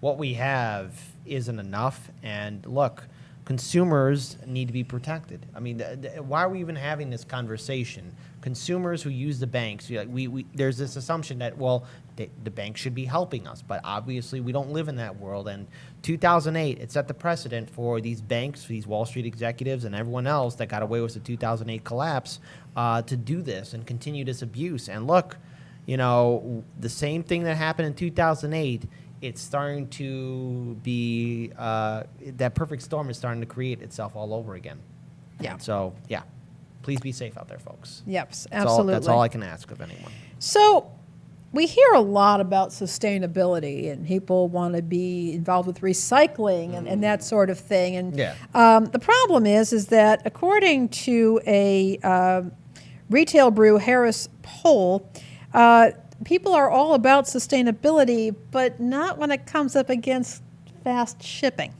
what we have isn't enough. And look, consumers need to be protected. I mean, why are we even having this conversation? Consumers who use the banks, there's this assumption that, well, the bank should be helping us, but obviously we don't live in that world. And 2008, it set the precedent for these banks, these Wall Street executives, and everyone else that got away with the 2008 collapse to do this and continue this abuse. And look, the same thing that happened in 2008, it's starting to be, that perfect storm is starting to create itself all over again. Yeah. And so, yeah, please be safe out there, folks. Yep, absolutely. That's all I can ask of anyone. So we hear a lot about sustainability, and people want to be involved with recycling and that sort of thing. And Yeah. The problem is that according to a Retail Brew Harris poll, people are all about sustainability, but not when it comes up against fast shipping.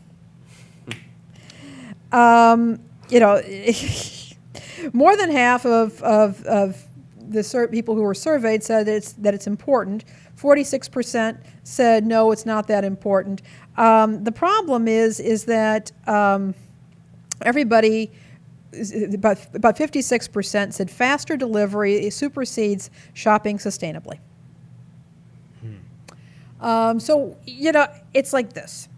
More than half of the people who were surveyed said that it's important. 46% said no, it's not that important. The problem is that everybody, about 56% said faster delivery supersedes shopping sustainably. So it's like this.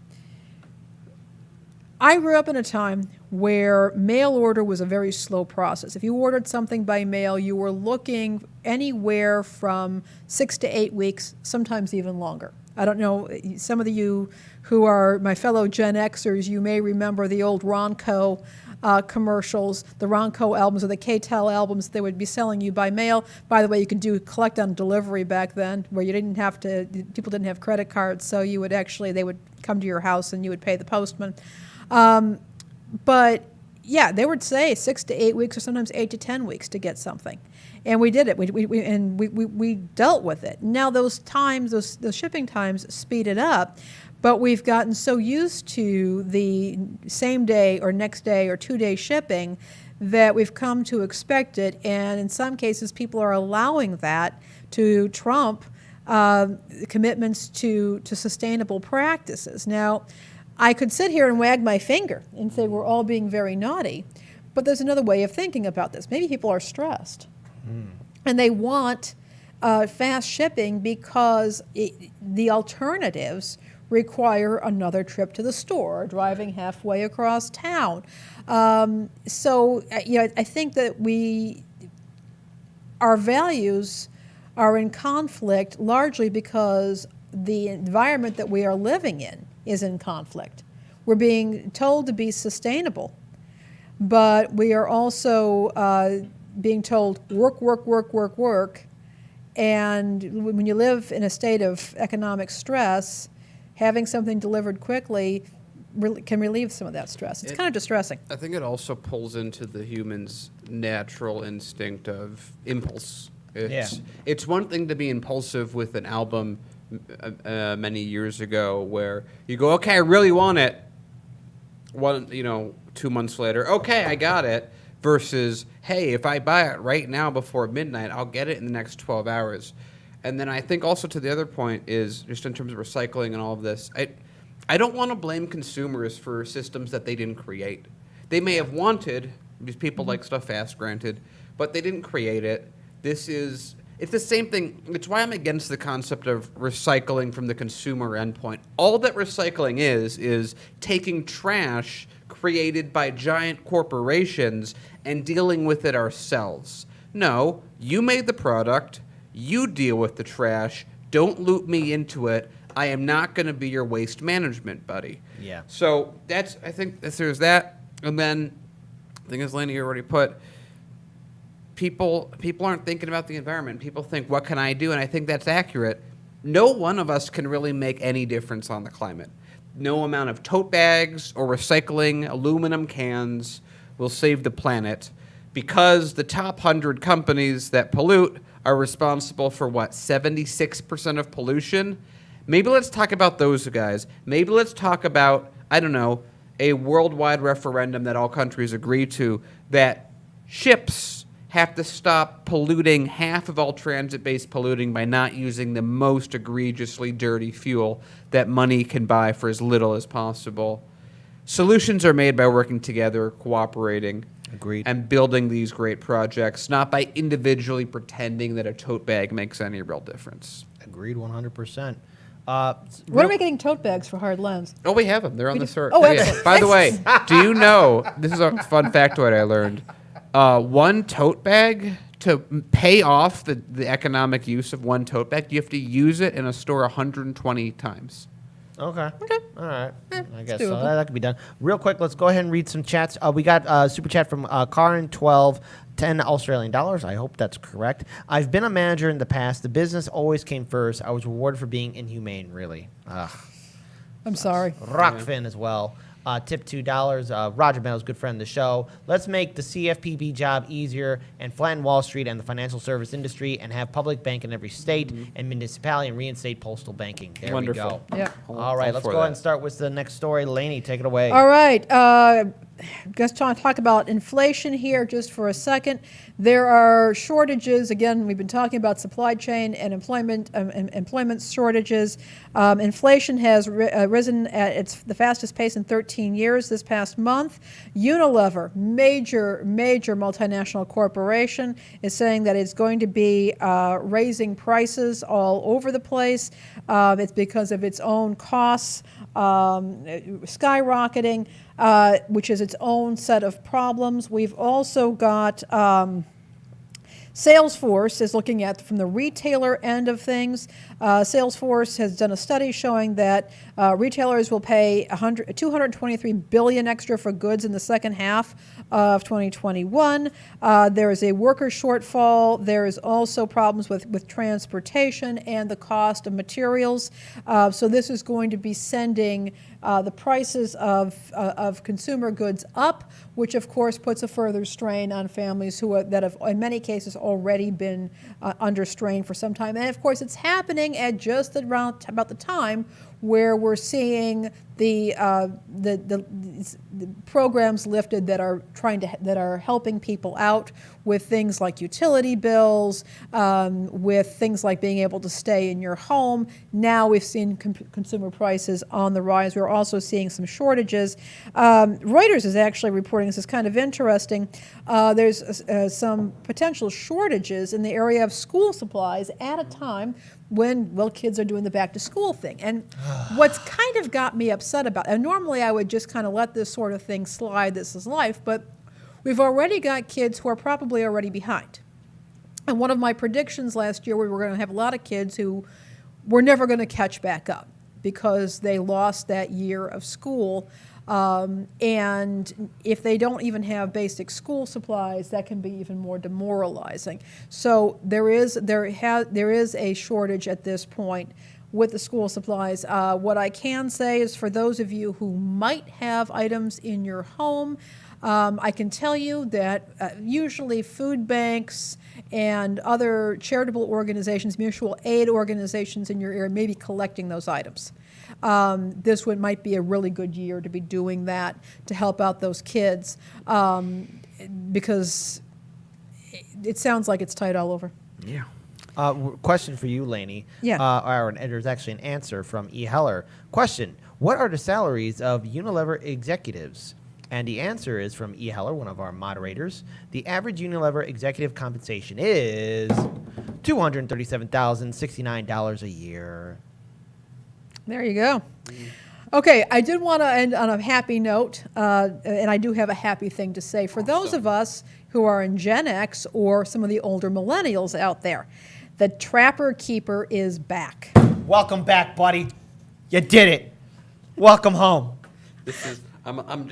I grew up in a time where mail order was a very slow process. If you ordered something by mail, you were looking anywhere from 6 to 8 weeks, sometimes even longer. I don't know, some of you who are my fellow Gen Xers, you may remember the old Ronco commercials, the Ronco albums or the K-Tel albums they would be selling you by mail. By the way, you could collect on delivery back then, where you didn't have to, people didn't have credit cards, so you would they would come to your house and you would pay the postman. But yeah, they would say 6 to 8 weeks or sometimes 8 to 10 weeks to get something. And we did it. We dealt with it. Now those shipping times speeded up, but we've gotten so used to the same day or next day or 2-day shipping that we've come to expect it. And in some cases, people are allowing that to trump commitments to sustainable practices. Now, I could sit here and wag my finger and say we're all being very naughty, but there's another way of thinking about this. Maybe people are stressed, and they want fast shipping because the alternatives require another trip to the store or driving halfway across town. I think that our values are in conflict largely because the environment that we are living in is in conflict. We're being told to be sustainable, but we are also being told work, work, work, work, work. And when you live in a state of economic stress, having something delivered quickly can relieve some of that stress. It's kind of distressing. I think it also pulls into the human's natural instinct of impulse. It's one thing to be impulsive with an album many years ago where you go, okay, I really want it. 2 months later, okay, I got it. Versus, hey, if I buy it right now before midnight, I'll get it in the next 12 hours. And then I think also to the other point is just in terms of recycling and all of this, I don't want to blame consumers for systems that they didn't create. They may have wanted, these people like stuff fast, granted, but they didn't create it. It's the same thing. It's why I'm against the concept of recycling from the consumer endpoint. All that recycling is taking trash created by giant corporations and dealing with it ourselves. No, you made the product. You deal with the trash. Don't loop me into it. I am not going to be your waste management buddy. Yeah. So I think there's that. And then, I think as Laney already put, people aren't thinking about the environment. People think, what can I do? And I think that's accurate. No one of us can really make any difference on the climate. No amount of tote bags or recycling aluminum cans will save the planet, because the top 100 companies that pollute are responsible for, 76% of pollution? Maybe let's talk about those guys. Maybe let's talk about, I don't know, a worldwide referendum that all countries agree to, that ships have to stop polluting half of all transit-based polluting by not using the most egregiously dirty fuel that money can buy for as little as possible. Solutions are made by working together, cooperating, Agreed. and building these great projects, not by individually pretending that a tote bag makes any real difference. Agreed 100%. When are we getting tote bags for hard lands? Oh, we have them. They're on the search. Oh, excellent. By the way, do you know, this is a fun factoid I learned, one tote bag, to pay off the economic use of one tote bag, you have to use it in a store 120 times. Okay. All right. I guess so. doable. That could be done. Real quick, let's go ahead and read some chats. We got a super chat from Karin12, 10 Australian dollars. I hope that's correct. I've been a manager in the past. The business always came first. I was rewarded for being inhumane, really. Ugh. I'm sorry. Rockfin as well. Tip $2. Roger Meadows, good friend of the show. Let's make the CFPB job easier and flatten Wall Street and the financial service industry, and have public bank in every state and municipality, and reinstate postal banking. There Wonderful. we go. Yeah. All right, let's go ahead and start with the next story. Laney, take it away. All right. Just trying to talk about inflation here just for a second. There are shortages. Again, we've been talking about supply chain and employment shortages. Inflation has risen at the fastest pace in 13 years this past month. Unilever, major multinational corporation, is saying that it's going to be raising prices all over the place. It's because of its own costs skyrocketing, which is its own set of problems. We've also got Salesforce is looking at from the retailer end of things. Salesforce has done a study showing that retailers will pay $223 billion extra for goods in the second half of 2021. There is a worker shortfall. There is also problems with transportation and the cost of materials. So this is going to be sending the prices of consumer goods up, which of course puts a further strain on families that have, in many cases, already been under strain for some time. And of course, it's happening at just around about the time where we're seeing the programs lifted that are helping people out with things like utility bills, with things like being able to stay in your home. Now we've seen consumer prices on the rise. We're also seeing some shortages. Reuters is actually reporting, this is kind of interesting, there's some potential shortages in the area of school supplies at a time when, well, kids are doing the back to school thing. And what's kind of got me upset about, and normally I would just kind of let this sort of thing slide, this is life, but we've already got kids who are probably already behind. And one of my predictions last year, we were going to have a lot of kids who were never going to catch back up because they lost that year of school. And if they don't even have basic school supplies, that can be even more demoralizing. So there is a shortage at this point with the school supplies. What I can say is, for those of you who might have items in your home, I can tell you that usually food banks and other charitable organizations, mutual aid organizations in your area may be collecting those items. This might be a really good year to be doing that to help out those kids, because it sounds like it's tight all over. Yeah. Question for you, Laney. Yeah. Or there's actually an answer from E. Heller. Question: what are the salaries of Unilever executives? And the answer is from E. Heller, one of our moderators. The average Unilever executive compensation is $237,069 a year. There you go. Okay, I did want to end on a happy note, and I do have a happy thing to say. For those of us who are in Gen X or some of the older millennials out there, the Trapper Keeper is back. Welcome back, buddy. You did it. Welcome home. This is I'm on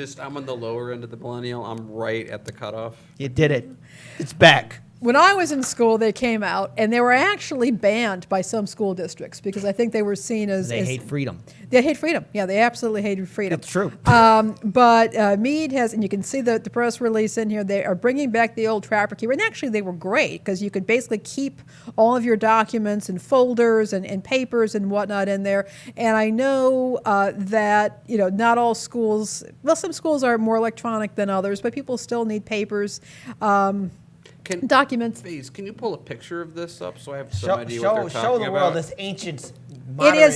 the lower end of the millennial. I'm right at the cutoff. You did it. It's back. When I was in school, they came out, and they were actually banned by some school districts because I think they were seen as... They hate freedom. They hate freedom. Yeah, they absolutely hated freedom. It's true. But Meade has, and you can see the press release in here, they are bringing back the old Trapper Keeper. And actually, they were great because you could basically keep all of your documents and folders and papers and whatnot in there. And I know that, not all schools, well, some schools are more electronic than others, but people still need papers. Documents. Please, can you pull a picture of this up so I have some idea what they're talking show the about? world this ancient. It is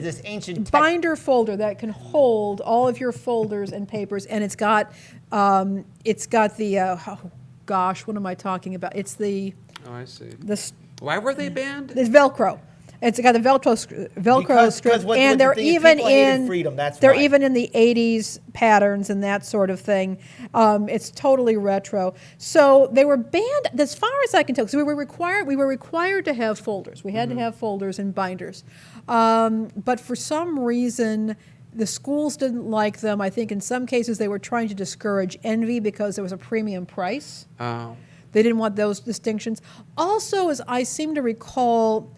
this ancient binder folder that can hold all of your folders and papers, and it's got the oh gosh, what am I talking about? It's the Oh, I see. the Why were they banned? It's Velcro. It's got the Velcro Because strip, what and the they're thing is, even people hated in freedom, that's they're why. even in the '80s patterns and that sort of thing. It's totally retro. So they were banned, as far as I can tell, because we were required to have folders. We had to have folders and binders, but for some reason, the schools didn't like them. I think in some cases they were trying to discourage envy because there was a premium price. Oh. They didn't want those distinctions. Also, as I seem to recall,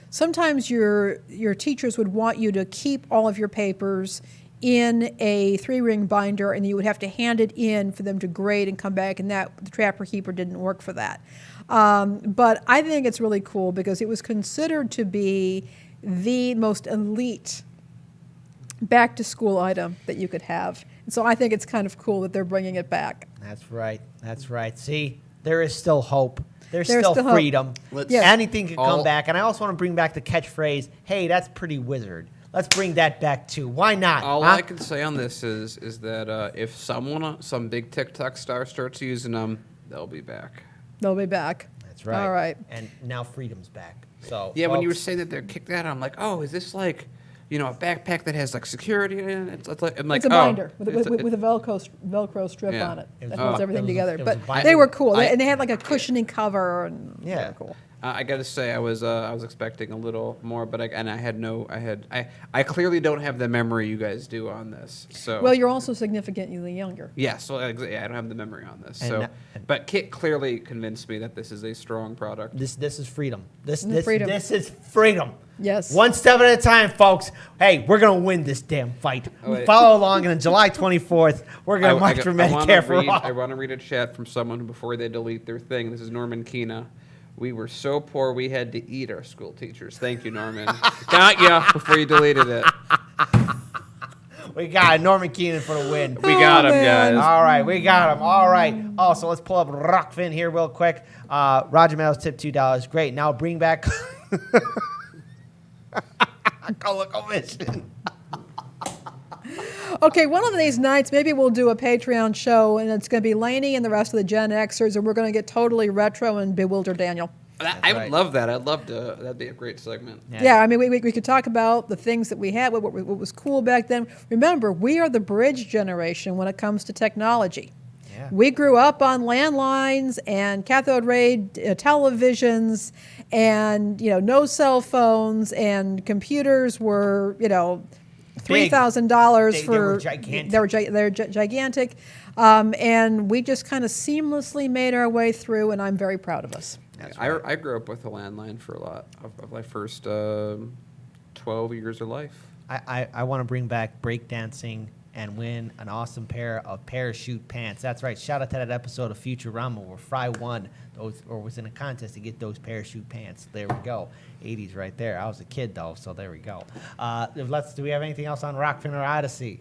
sometimes your teachers would want you to keep all of your papers in a 3-ring binder, and you would have to hand it in for them to grade and come back, and that the Trapper Keeper didn't work for that. But I think it's really cool because it was considered to be the most elite back-to-school item that you could have. And so I think it's kind of cool that they're bringing it back. That's right. That's right. See, there is still hope. There's There's still still hope. freedom. Yes. Anything can come back. And I also want to bring back the catchphrase, hey, that's pretty wizard. Let's bring that back too. Why not? All huh? I can say on this is that if some big TikTok star starts using them, they'll be back. They'll be back. That's right. All right. And now freedom's back. So Yeah, when you were folks, saying that they're kicked out, I'm like, oh, is this like, a backpack that has like security in it? It's like, I'm like, It's a oh, binder with a Velcro strip Yeah. on it It was that a- holds it everything was a- together. it was But a binder. they were cool, I- and they had like a cushioning cover, and they Yeah. were cool. I got to say, I was expecting a little more, but I clearly don't have the memory you guys do on this. So Well, you're also significantly younger. yeah, so I don't have the memory on this. And So, that- but Kit clearly convinced me that this is a strong product. this is freedom. This Freedom. this is freedom. Yes. One step at a time, folks. Hey, we're going to win this damn fight. wait. Follow along, and on July 24th, we're going to march for Medicare for all. I want to read a chat from someone who, before they delete their thing. This is Norman Keena. We were so poor we had to eat our school teachers. Thank you, Norman. Got ya before you deleted it. We got Norman Keenan for the win. We got him, man. guys. All right, we got him. All right. Also, let's pull up Rockfin here real quick. Roger Meadows tip $2. Great. Now bring back Color Commission. Okay, one of these nights, maybe we'll do a Patreon show, and it's going to be Lainey and the rest of the Gen Xers, and we're going to get totally retro and bewilder Daniel. I would right. love that. I'd love to. That'd be a great segment. Yeah, I mean, we could talk about the things that we had, what was cool back then. Remember, we are the bridge generation when it comes to technology. Yeah. We grew up on landlines and cathode ray televisions, and no cell phones, and computers were $3,000 They for were gigantic. They're gigantic, and we just kind of seamlessly made our way through, and I'm very proud of us. I grew up with a landline for a lot of my first 12 years of life. I want to bring back breakdancing and win an awesome pair of parachute pants. That's right. Shout out to that episode of Futurama where Fry won those, or was in a contest to get those parachute pants. There we go. 80s right there. I was a kid though, so there we go. Do we have anything else on Rockfin or Odyssey?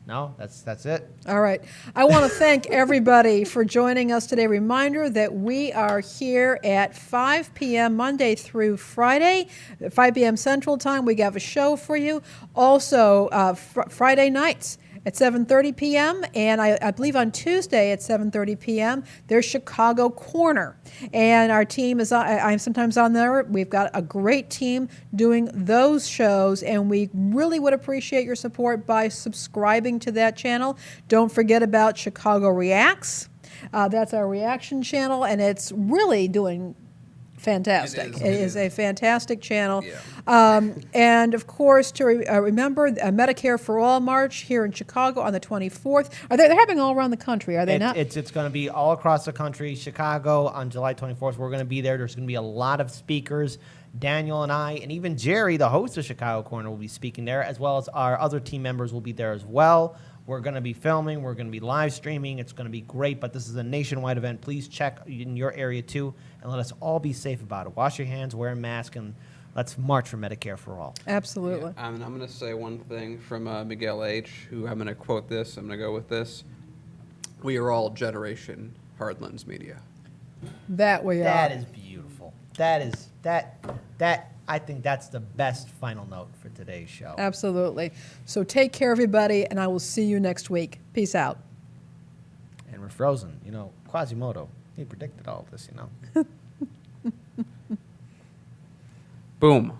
No, that's it. All right. I want to thank everybody for joining us today. Reminder that we are here at 5 p.m. Monday through Friday, 5 p.m. Central Time. We have a show for you. Also, Friday nights at 7:30 p.m. And I believe on Tuesday at 7:30 p.m. there's Chicago Corner, and our team is I'm sometimes on there. We've got a great team doing those shows, and we really would appreciate your support by subscribing to that channel. Don't forget about Chicago Reacts. That's our reaction channel, and it's really doing fantastic. It is a fantastic channel. Yeah. And of course, to remember Medicare for All March here in Chicago on the 24th. They're happening all around the country, are they not? It's going to be all across the country. Chicago on July 24th. We're going to be there. There's going to be a lot of speakers. Daniel and I, and even Jerry, the host of Chicago Corner, will be speaking there, as well as our other team members will be there as well. We're going to be filming. We're going to be live streaming. It's going to be great, but this is a nationwide event. Please check in your area, too, and let us all be safe about it. Wash your hands, wear a mask, and let's march for Medicare for all. Absolutely. And I'm going to say one thing from Miguel H., who I'm going to quote this. I'm going to go with this. We are all Generation Hardlands Media. That we are. That is beautiful. I think that's the best final note for today's show. Absolutely. So take care, everybody, and I will see you next week. Peace out. And we're frozen. You know, Quasimodo, he predicted all of this, you know. Boom.